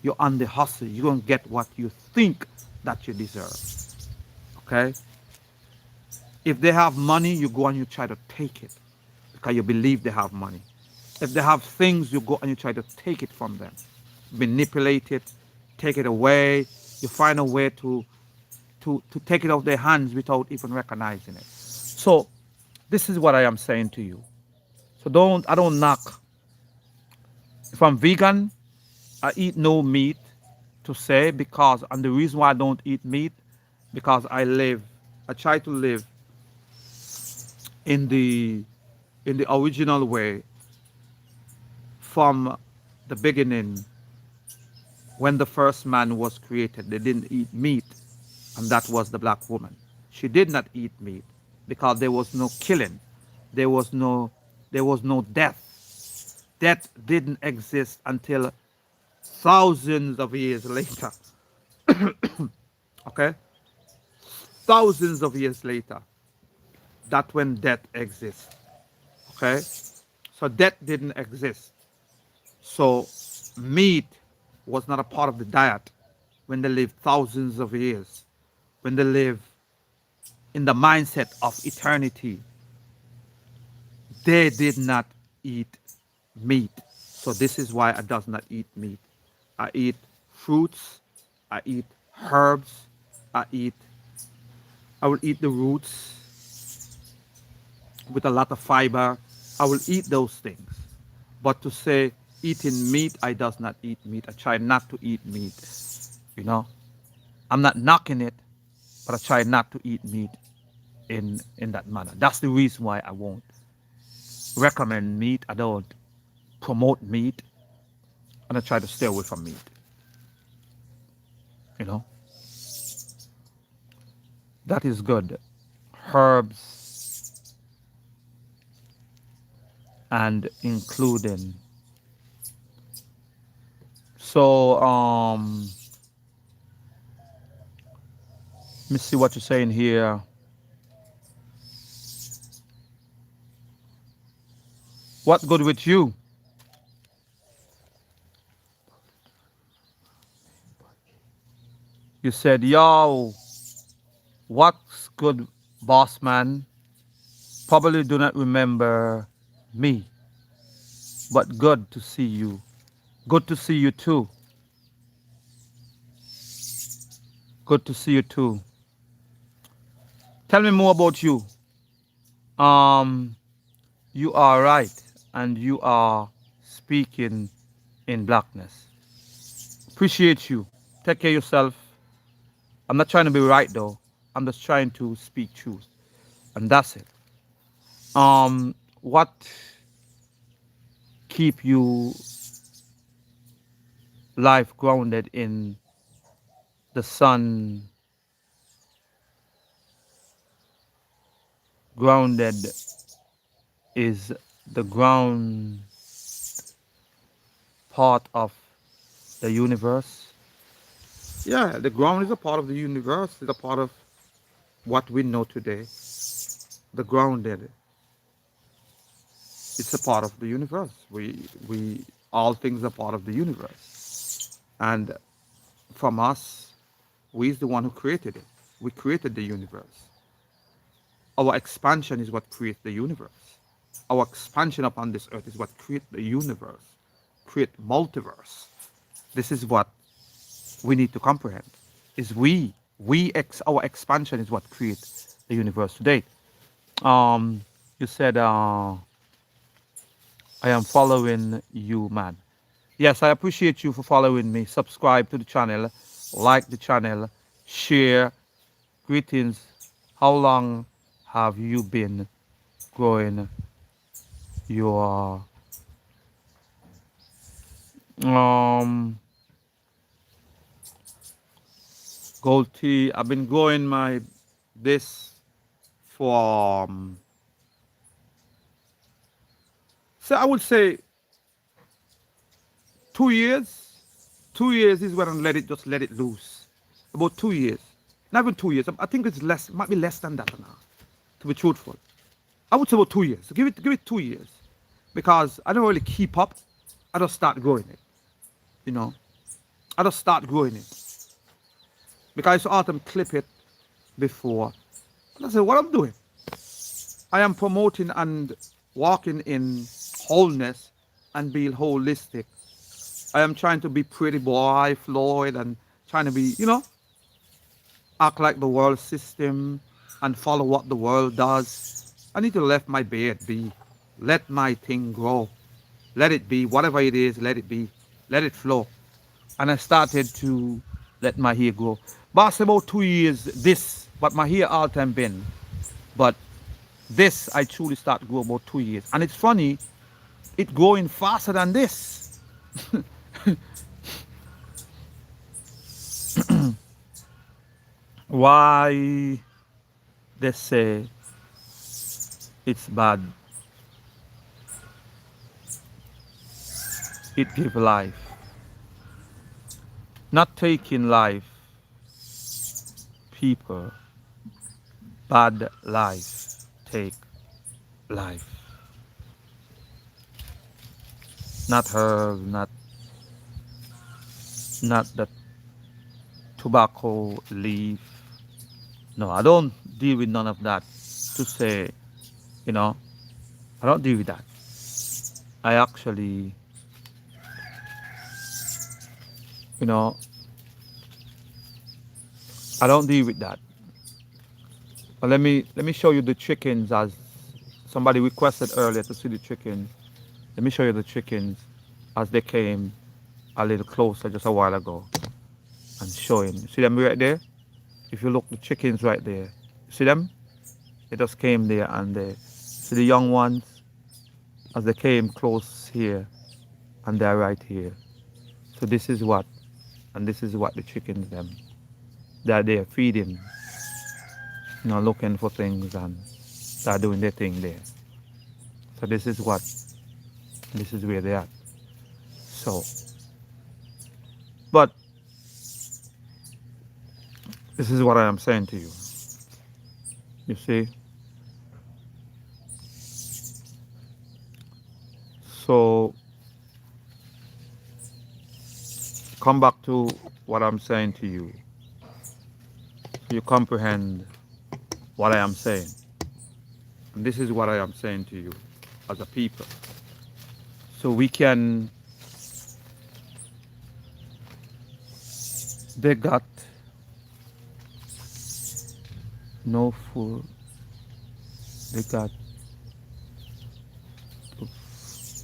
You're on the hustle. You don't get what you think that you deserve. Okay? If they have money, you go and you try to take it because you believe they have money. If they have things, you go and you try to take it from them, manipulate it, take it away. You find a way to take it off their hands without even recognizing it. So this is what I am saying to you. So I don't knock. If I'm vegan, I eat no meat to say because, and the reason why I don't eat meat, because I try to live in the original way from the beginning when the first man was created. They didn't eat meat, and that was the black woman. She did not eat meat because there was no killing, there was no there was no death. Death didn't exist until thousands of years later. Okay, thousands of years later. That's when death exists. Okay, so death didn't exist. So meat was not a part of the diet when they lived thousands of years, when they live in the mindset of eternity. They did not eat meat. So this is why I does not eat meat. I eat fruits, I eat herbs, I eat I will eat the roots with a lot of fiber. I will eat those things. But to say eating meat, I does not eat meat. I try not to eat meat. You know, I'm not knocking it, but I try not to eat meat in that manner. That's the reason why I won't recommend meat. I don't promote meat, and I try to stay away from meat. You know, that is good. Herbs and including. So let me see what you're saying here. What good with you? You said, yo, what's good, boss man? Probably do not remember me, but good to see you. Good to see you too. Good to see you too. Tell me more about you. Um, you are right, and you are speaking in blackness. Appreciate you. Take care of yourself. I'm not trying to be right though. I'm just trying to speak truth, and that's it. What keep you life grounded in the sun, grounded is the ground part of the universe. Yeah, the ground is a part of the universe. It's a part of what we know today. The grounded, it's a part of the universe. We all things are part of the universe, and from us, we is the one who created it. We created the universe. Our expansion is what creates the universe. our expansion upon this earth is what create the universe, create multiverse. This is what we need to comprehend. Is our expansion is what creates the universe today. Um, you said, I am following you, man. Yes, I appreciate you for following me. Subscribe to the channel, like the channel, share. Greetings. How long have you been growing your um gold tea? I've been growing my this for so I would say 2 years. 2 years is when I let it loose. About 2 years. Not even 2 years. I think it's less, might be less than that now, to be truthful. I would say about 2 years. Give it 2 years. Because I don't really keep up. I just start growing it. You know. I just start growing it. Because I used to often clip it before. And I said, what I'm doing? I am promoting and walking in wholeness and being holistic. I am trying to be pretty boy, Floyd, and trying to be, act like the world system and follow what the world does. I need to let my beard be. Let my thing grow. Let it be. Whatever it is, let it be. Let it flow. And I started to let my hair grow. But about 2 years, but my hair all time been. But this, I truly start to grow about 2 years. And it's funny, it growing faster than this. Why they say it's bad? It give life. Not taking life, people. Bad life take life. Not herb, not the tobacco leaf. No, I don't deal with none of that to say, you know, I don't deal with that. I actually, you know, I don't deal with that. But let me show you the chickens as somebody requested earlier to see the chickens. Let me show you the chickens as they came a little closer just a while ago and showing. See them right there? If you look, the chickens right there. See them? They just came there and they see the young ones as they came close here and they're right here. So this is what, and this is what the chickens them. They're there feeding, looking for things and they're doing their thing there. So this is where they are. So, but this is what I am saying to you. You see? So, come back to what I'm saying to you. So you comprehend what I am saying. And this is what I am saying to you as a people. So they got no food, they got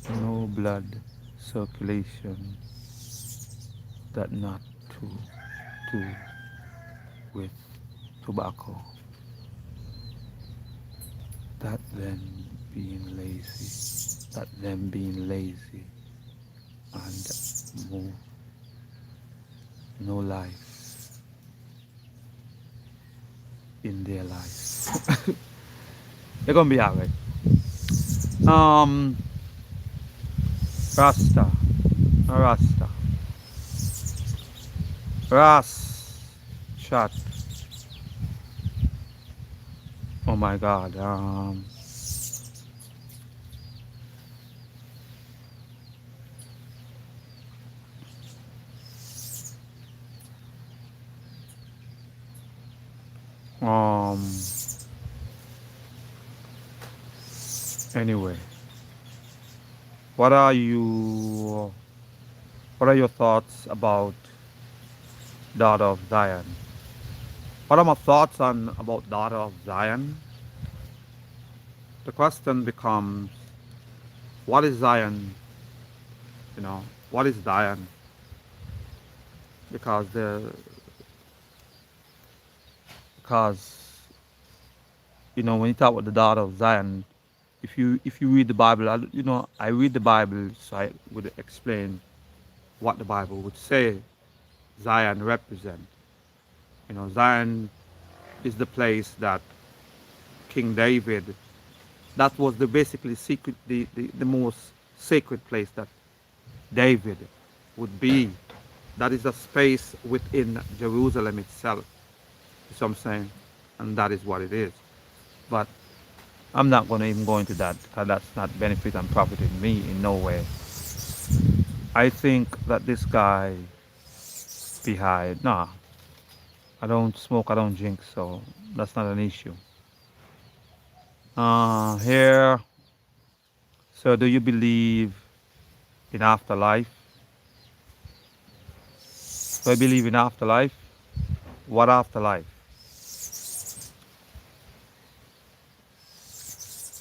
no blood circulation, that not to do with tobacco, that them being lazy and move no life in their lives. They're gonna be alright. Um, Rasta, Rasta, Ras, chat. Oh my God. Um, Anyway, what are you? What are your thoughts about Daughter of Zion? What are my thoughts on about Daughter of Zion? The question becomes, what is Zion? What is Zion? Because because when you talk about the Daughter of Zion, if you read the Bible, I read the Bible, so I would explain what the Bible would say Zion represent. Zion is the place that King David, that was the basically secret, the most sacred place that David would be. That is a space within Jerusalem itself. You see what I'm saying? And that is what it is. But I'm not going to even go into that because that's not benefit and profiting me in no way. I think that this guy behind, nah, I don't smoke, I don't drink, so that's not an issue. Here, so do you believe in afterlife? Do I believe in afterlife? What afterlife?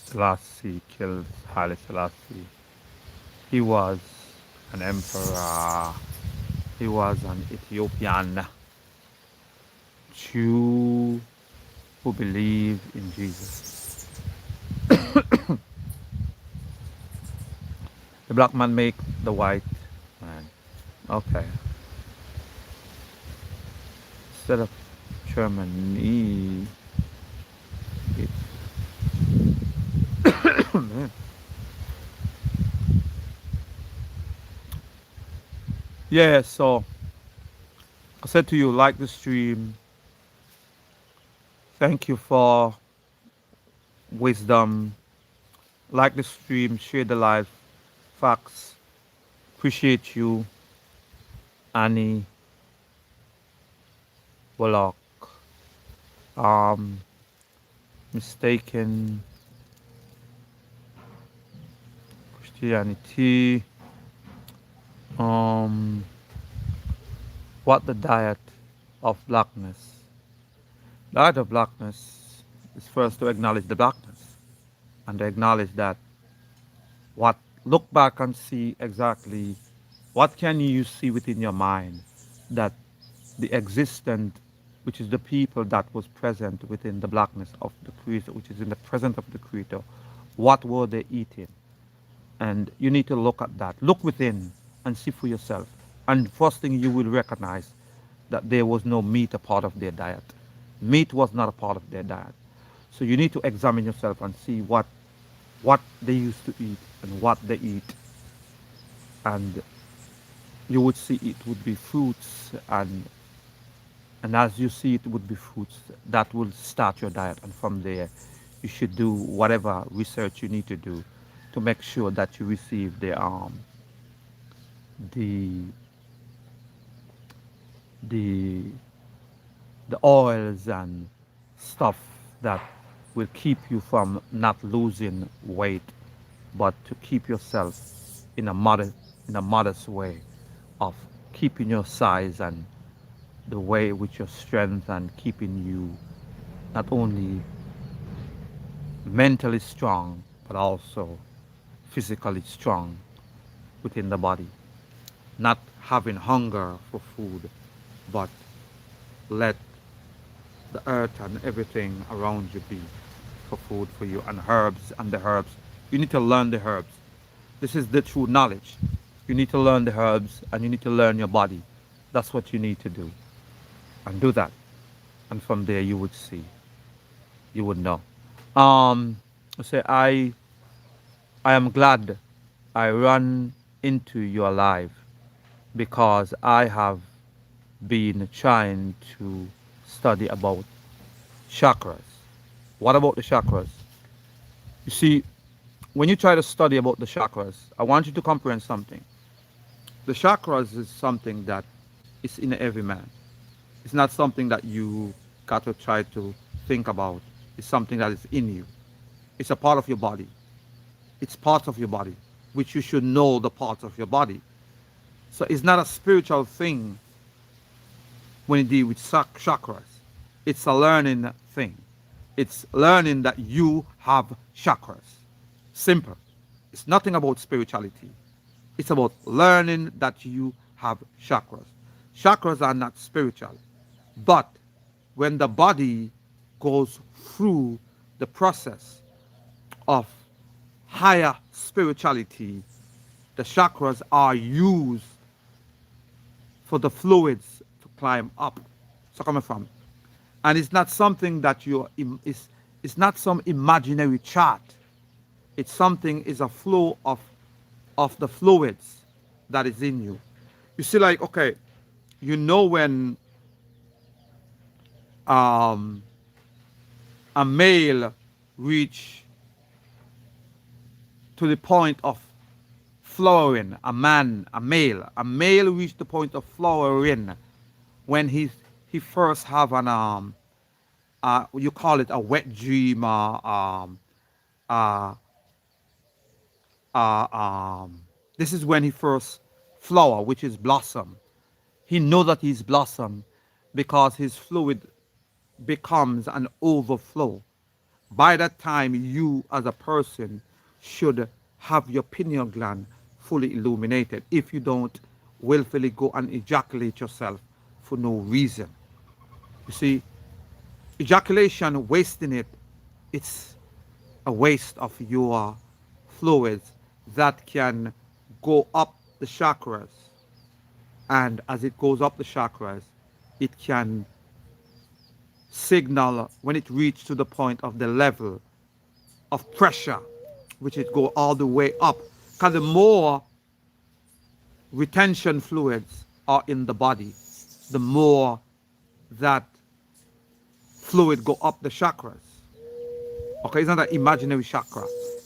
Selassie killed Haile Selassie. He was an emperor. He was an Ethiopian Jew who believed in Jesus. The black man make the white man. Okay. Instead of Germany, it, man. Yeah, so I said to you, like the stream, thank you for wisdom. Like the stream, share the life, facts. Appreciate you, Annie, Bullock, um, mistaken Christianity, um, what the diet of blackness. Diet of blackness is first to acknowledge the blackness and to acknowledge that what look back and see exactly what can you see within your mind that the existent, which is the people that was present within the blackness of the creator, which is in the presence of the creator, what were they eating? And you need to look at that. Look within and see for yourself. And first thing you will recognize that there was no meat a part of their diet. Meat was not a part of their diet. So you need to examine yourself and see what they used to eat and what they eat. And you would see it would be fruits, and as you see it would be fruits that will start your diet, and from there you should do whatever research you need to do to make sure that you receive the the the oils and stuff that will keep you from not losing weight, but to keep yourself in a modest way of keeping your size and the way with your strength and keeping you not only mentally strong but also physically strong within the body. Not having hunger for food, but let the earth and everything around you be for food for you, and herbs and the herbs. You need to learn the herbs. This is the true knowledge. You need to learn the herbs and you need to learn your body. That's what you need to do. And do that. And from there you would see. You would know. Say I am glad I run into your life because I have been trying to study about chakras. What about the chakras? You see, when you try to study about the chakras, I want you to comprehend something. The chakras is something that is in every man. It's not something that you got to try to think about. It's something that is in you. It's a part of your body. It's part of your body, which you should know the parts of your body. So it's not a spiritual thing when you deal with chakras. It's a learning thing. It's learning that you have chakras. Simple. It's nothing about spirituality. It's about learning that you have chakras. Chakras are not spiritual. But when the body goes through the process of higher spirituality, the chakras are used for the fluids to climb up. So coming from. And it's not something that it's not some imaginary chart. It's something is a flow of the fluids that is in you. You see, like, okay, you know when um, a male reach to the point of flowering, a male reach the point of flowering when he first have an you call it a wet dream, uh, uh, um, this is when he first flower, which is blossom. He know that he's blossom because his fluid becomes an overflow. By that time, you as a person should have your pineal gland fully illuminated. If you don't willfully go and ejaculate yourself for no reason. You see, ejaculation, wasting it, it's a waste of your fluids that can go up the chakras. And as it goes up the chakras, it can signal when it reaches to the point of the level of pressure, which it go all the way up. Because the more retention fluids are in the body, the more that fluid go up the chakras. Okay, it's not an imaginary chakra.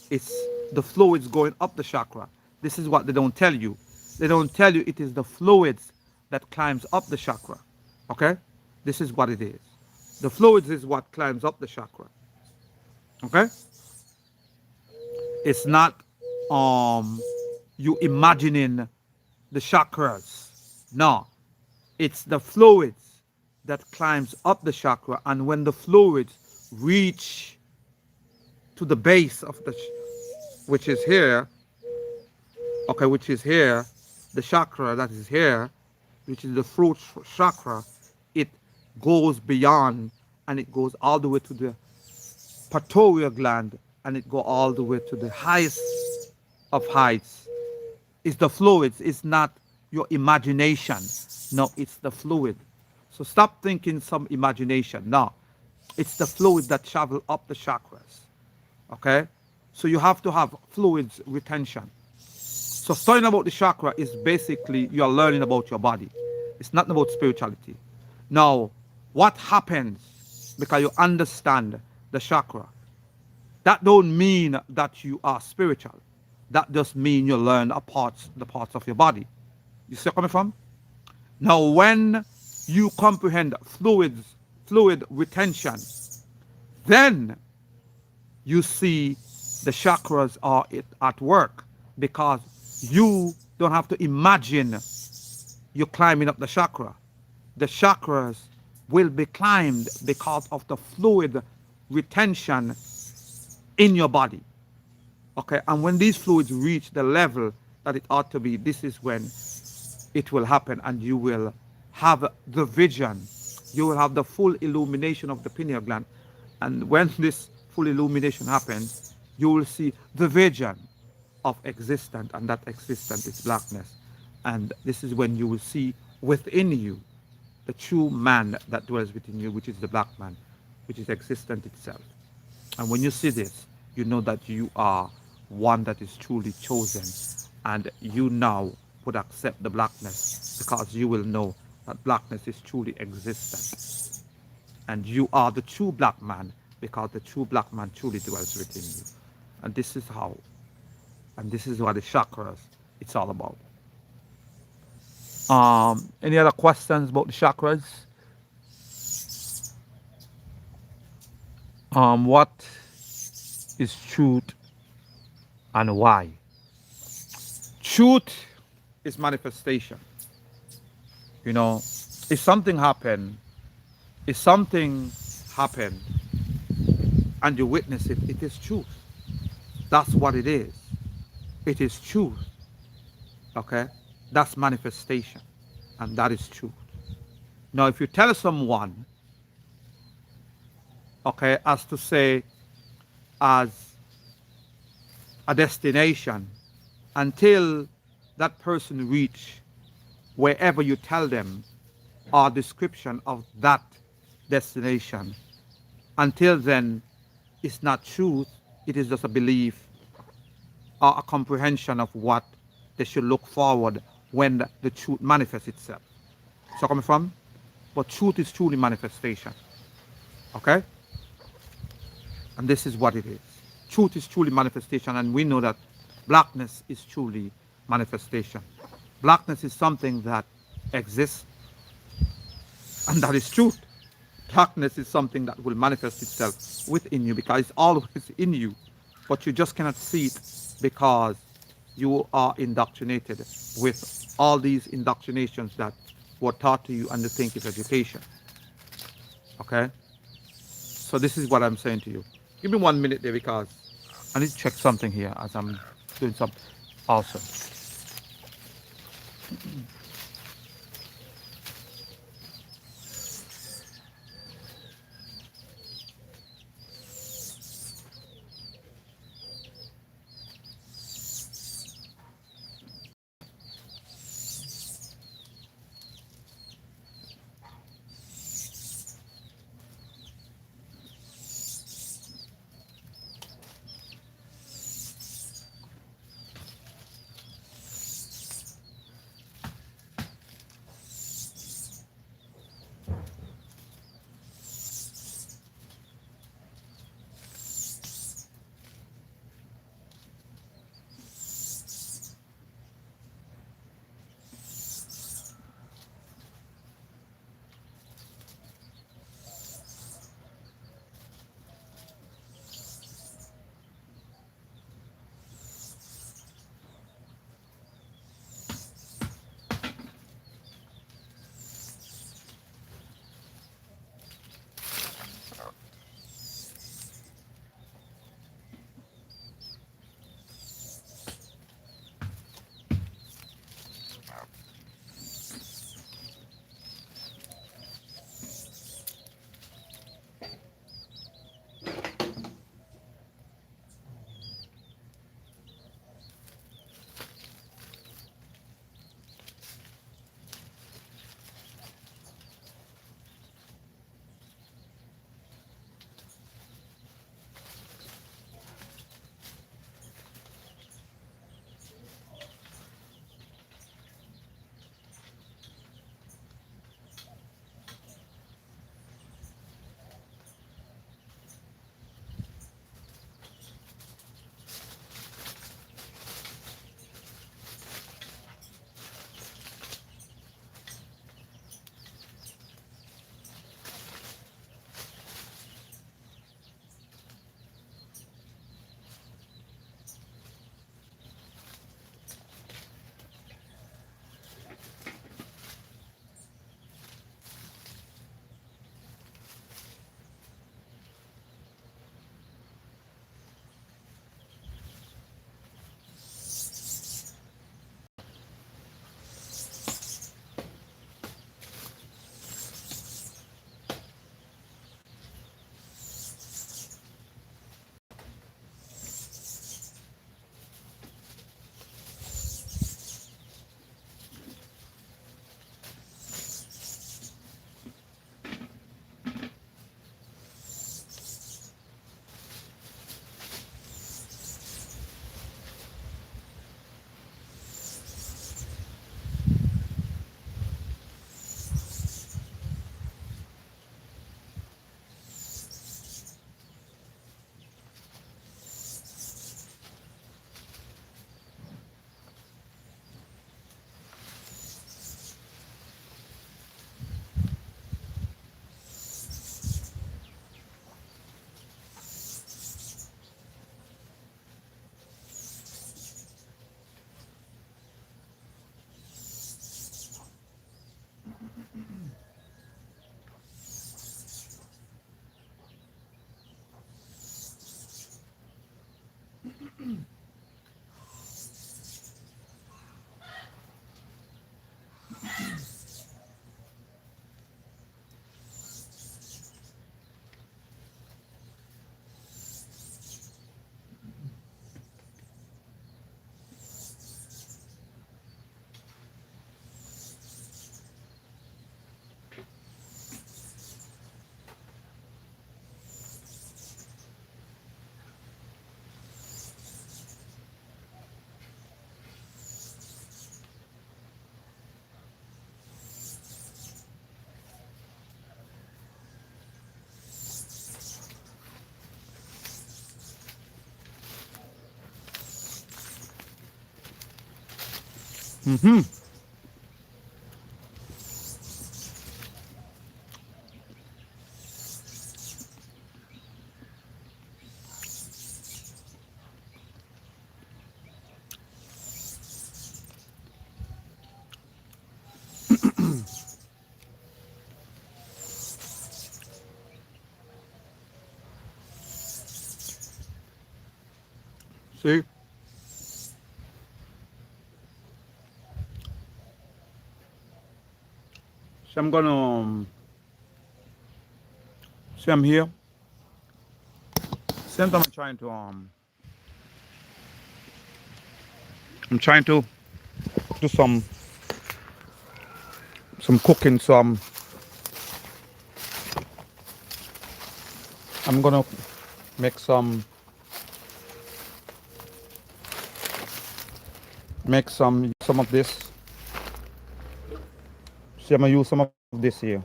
It's the fluids going up the chakra. This is what they don't tell you. They don't tell you it is the fluids that climbs up the chakra. Okay? This is what it is. The fluids is what climbs up the chakra. Okay? It's not you imagining the chakras. No. It's the fluids that climbs up the chakra, and when the fluids reach to the base of the which is here, okay, which is here, the chakra that is here, which is the throat chakra, it goes beyond and it goes all the way to the pituitary gland, and it go all the way to the highest of heights. It's the fluids. It's not your imagination. No, it's the fluid. So stop thinking some imagination. No, it's the fluid that travel up the chakras. Okay, so you have to have fluids retention. So studying about the chakra is basically you are learning about your body. It's not about spirituality. Now, what happens because you understand the chakra? That don't mean that you are spiritual. That just mean you learn the parts of your body. You see where I'm coming from? Now, when you comprehend fluid retention, then you see the chakras are at work, because you don't have to imagine you're climbing up the chakra. The chakras will be climbed because of the fluid retention in your body. Okay, and when these fluids reach the level that it ought to be, this is when it will happen, and you will have the vision. You will have the full illumination of the pineal gland. And when this full illumination happens, you will see the vision of existence, and that existence is blackness. And this is when you will see within you the true man that dwells within you, which is the black man, which is existence itself. And when you see this, you know that you are one that is truly chosen, and you now would accept the blackness, because you will know that blackness is truly existent. And you are the true black man, because the true black man truly dwells within you. And this is how, and this is what the chakras, it's all about. Any other questions about the chakras? What is truth and why. Truth is manifestation. You know, if something happened, if something happened and you witness it, it is truth. That's what it is. It is truth. Okay? That's manifestation. And that is truth. Now, if you tell someone, okay, as to say, as a destination, until that person reach wherever you tell them or description of that destination, until then, it's not truth, it is just a belief or a comprehension of what they should look forward when the truth manifests itself. So coming from? But truth is truly manifestation. Okay? And this is what it is. Truth is truly manifestation, and we know that blackness is truly manifestation. Blackness is something that exists, and that is truth. Darkness is something that will manifest itself within you because it's always in you, but you just cannot see it because you are indoctrinated with all these indoctrinations that were taught to you and the think is education. Okay? So this is what I'm saying to you. Give me 1 minute there because I need to check something here as I'm doing something also. Mm-hmm. See? So I'm gonna see I'm here. Same time I'm trying to do some cooking, so I'm gonna make some of this. See, I'm gonna use some of this here.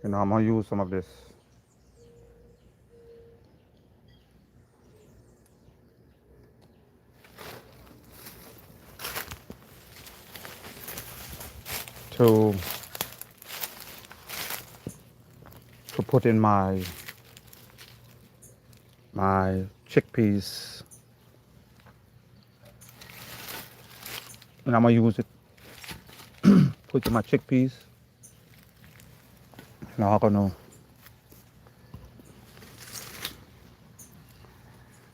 You know, I'm gonna use some of this to put in my chickpeas, and I'm gonna use it. Put in my chickpeas. Now I'm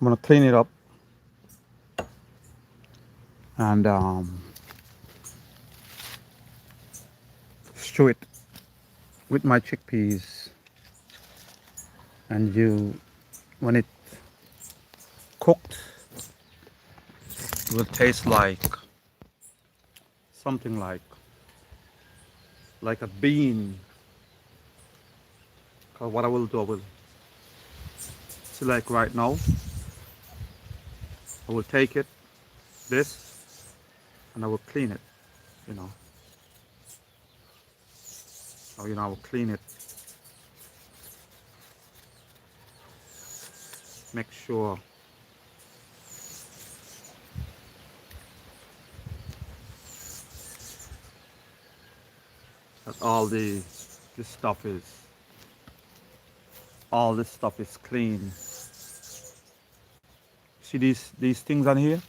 gonna clean it up and stew it with my chickpeas, and when it cooked, it will taste like something like a bean. Cause what I will do, I will see, like right now, I will take this, and I will clean it. You know, I will clean it, make sure that this stuff is all this stuff is clean. See these things on here?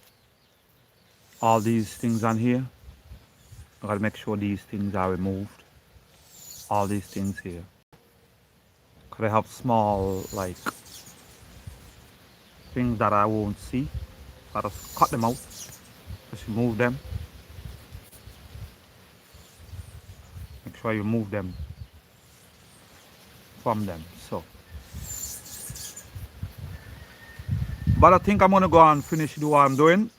All these things on here. I gotta make sure these things are removed. All these things here. Cause I have small like things that I won't see. I just cut them out. Just remove them. Make sure you remove them from them. So, but I think I'm gonna go and finish do what I'm doing.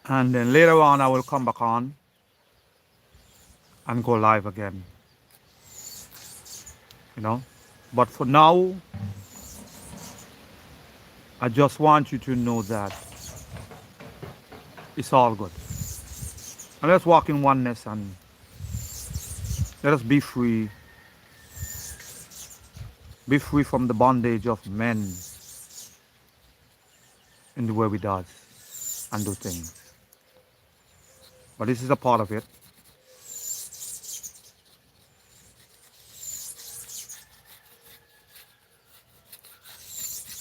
And then later on I will come back on and go live again. You know? But for now, I just want you to know that it's all good. And let's walk in oneness and let us be free. Be free from the bondage of men in the way we does and do things. But this is a part of it.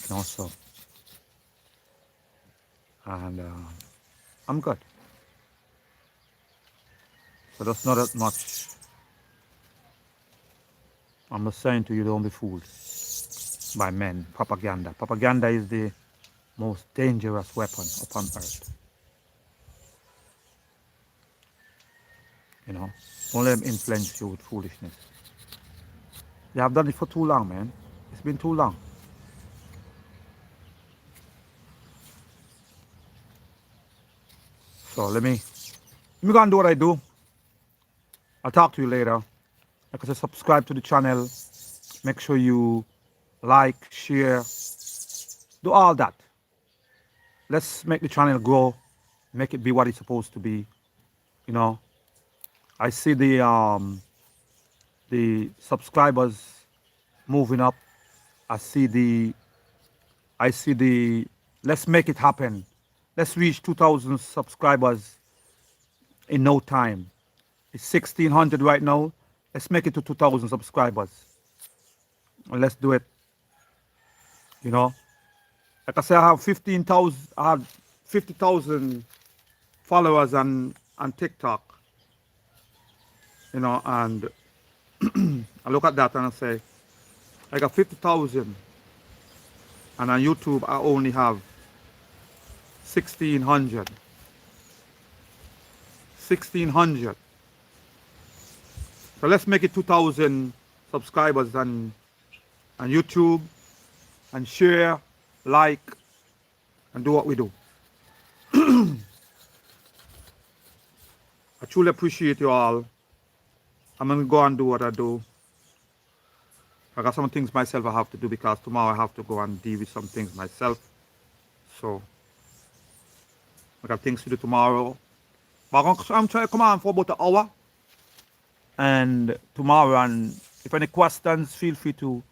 You know, so. And I'm good. So that's not that much. I'm just saying to you, don't be fooled by men. Propaganda. Propaganda is the most dangerous weapon upon earth. You know, don't let them influence you with foolishness. They have done it for too long, man. It's been too long. So let me go and do what I do. I'll talk to you later. Like I said, subscribe to the channel. Make sure you like, share, do all that. Let's make the channel grow, make it be what it's supposed to be. You know, I see the subscribers moving up. I see the I see the let's make it happen. Let's reach 2,000 subscribers in no time. It's 1,600 right now. Let's make it to 2,000 subscribers. And let's do it. You know, like I say, I have 15,000. I have 50,000 followers on TikTok. You know, and I look at that and I say, I got 50,000, and on YouTube I only have 1,600. 1,600. So let's make it 2,000 subscribers on YouTube, and share, like, and do what we do. I truly appreciate you all. I'm going to go and do what I do. I got some things myself I have to do because tomorrow I have to go and deal with some things myself. So I got things to do tomorrow. But I'm trying to come on for about an hour. And tomorrow, and if any questions, feel free to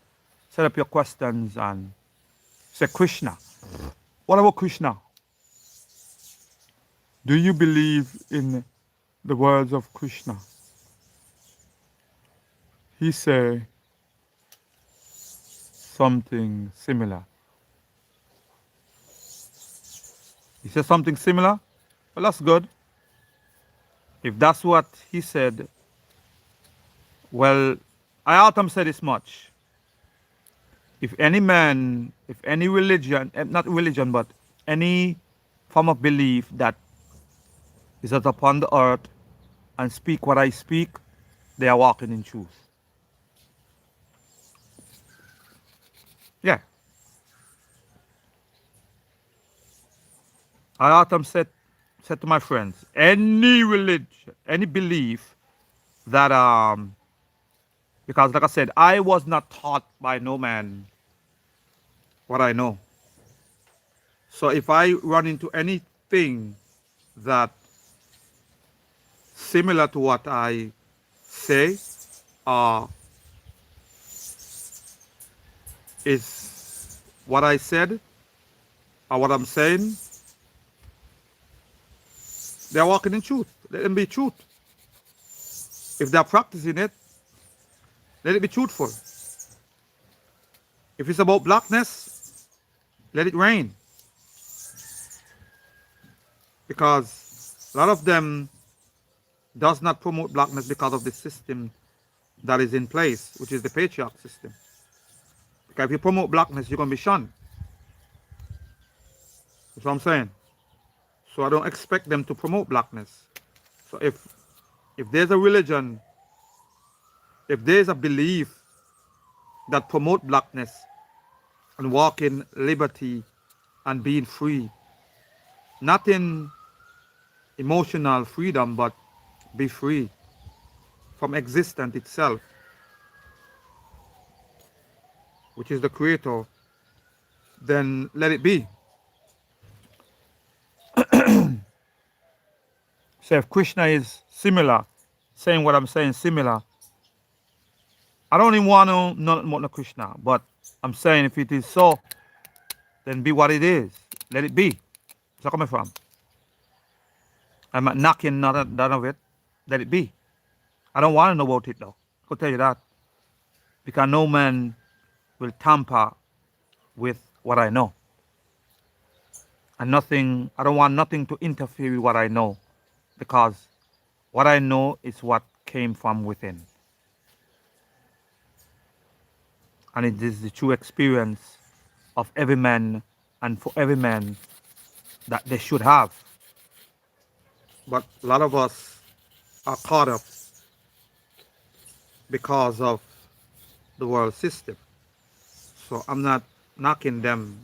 set up your questions and say, Krishna. What about Krishna? Do you believe in the words of Krishna? He say something similar. He said something similar? Well, that's good. If that's what he said, well, I often say this much. If any man, if any religion, not religion, but any form of belief that is out upon the earth and speak what I speak, they are walking in truth. Yeah. I often said to my friends, any religion, any belief that because like I said, I was not taught by no man what I know. So if I run into anything that similar to what I say, uh, is what I said or what I'm saying, they're walking in truth. Let them be truth. If they're practicing it, let it be truthful. If it's about blackness, let it rain. Because a lot of them does not promote blackness because of the system that is in place, which is the patriarch system. Because if you promote blackness, you're going to be shunned. That's what I'm saying. So I don't expect them to promote blackness. So if there's a religion, if there's a belief that promote blackness and walk in liberty and being free, not in emotional freedom, but be free from existence itself, which is the creator, then let it be. So if Krishna is similar, saying what I'm saying similar, I don't even want to know nothing about no Krishna, but I'm saying if it is so, then be what it is. Let it be. Where's that coming from? I'm not knocking none of it. Let it be. I don't want to know about it though. I could tell you that. Because no man will tamper with what I know. And nothing, I don't want nothing to interfere with what I know. Because what I know is what came from within. And it is the true experience of every man and for every man that they should have. But a lot of us are caught up because of the world system. So I'm not knocking them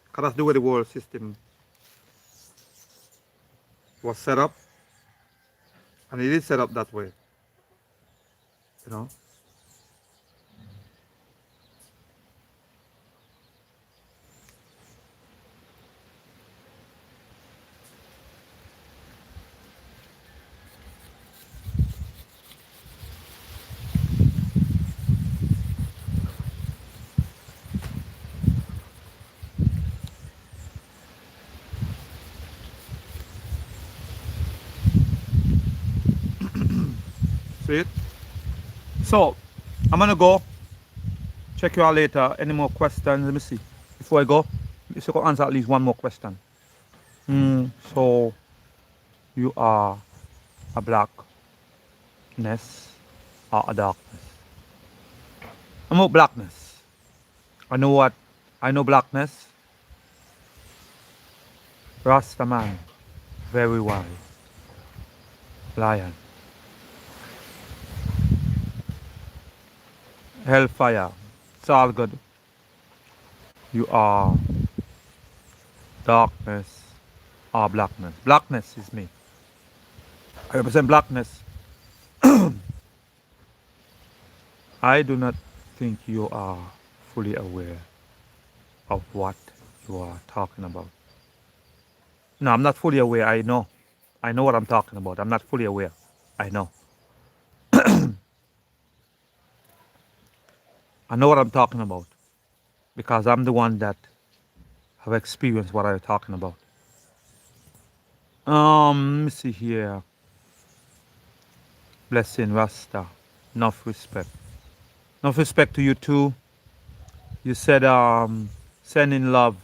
because that's the way the world system was set up. And it is set up that way. You know? See it? So, I'm gonna go. Check you out later. Any more questions? Let me see. Before I go, let's go answer at least one more question. So, you are a blackness or a darkness? I'm about blackness. I know what? I know blackness. Rasta man. Very wise. Lion. Hellfire. It's all good. You are darkness or blackness. Blackness is me. I represent blackness. I do not think you are fully aware of what you are talking about. No, I'm not fully aware. I know. I know what I'm talking about. I'm not fully aware. I know. I know what I'm talking about because I'm the one that have experienced what I'm talking about. Let me see here. Blessing Rasta. Enough respect. Enough respect to you too. You said sending love.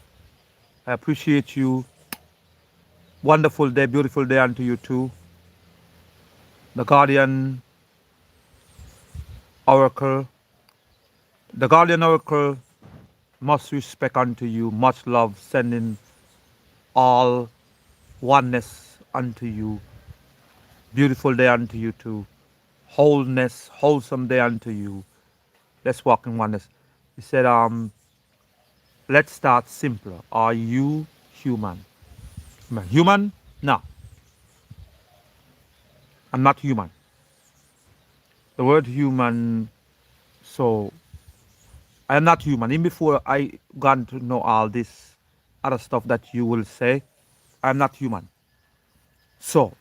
I appreciate you. Wonderful day, beautiful day unto you too. The Guardian Oracle. The Guardian Oracle, much respect unto you, much love, sending all oneness unto you. Beautiful day unto you too. Wholeness, wholesome day unto you. Let's walk in oneness. He said, let's start simpler. Are you human? Human? No, I'm not human. The word human, so I am not human. Even before I got to know all this other stuff that you will say, I'm not human. So,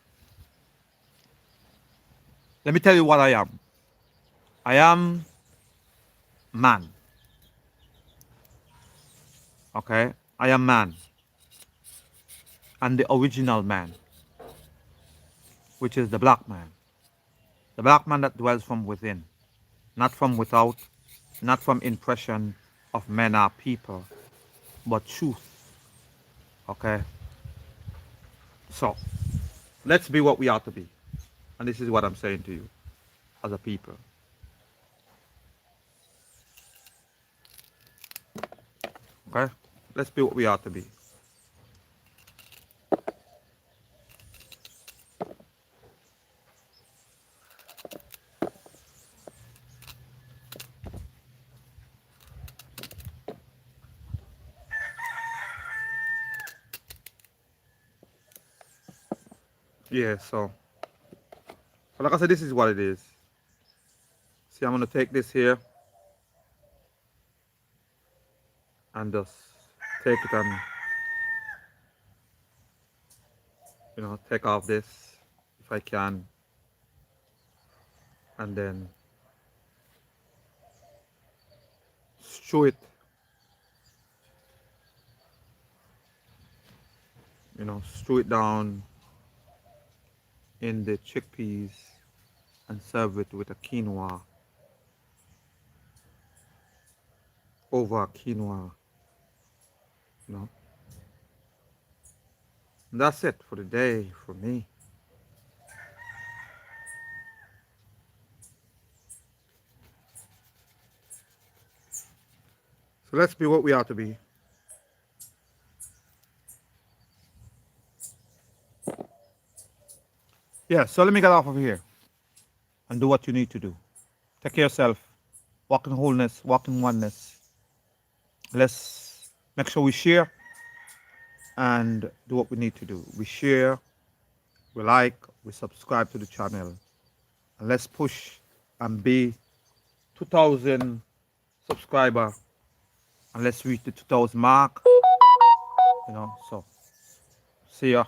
let me tell you what I am. I am man. Okay? I am man. And the original man, which is the black man. The black man that dwells from within, not from without, not from impression of men or people, but truth. Okay? So, let's be what we are to be. And this is what I'm saying to you as a people. Okay? Let's be what we are to be. Yeah, so like I said, this is what it is. See, I'm gonna take this here and just take it and take off this if I can, and then strew it, strew it down in the chickpeas and serve it with a quinoa over quinoa, you know. And that's it for the day for me. So let's be what we are to be. Yeah, so let me get off of here and do what you need to do. Take care of yourself. Walk in wholeness, walk in oneness. Let's make sure we share and do what we need to do. We share, we like, we subscribe to the channel. And let's push and be 2,000 subscriber and let's reach the 2,000 mark. So see ya.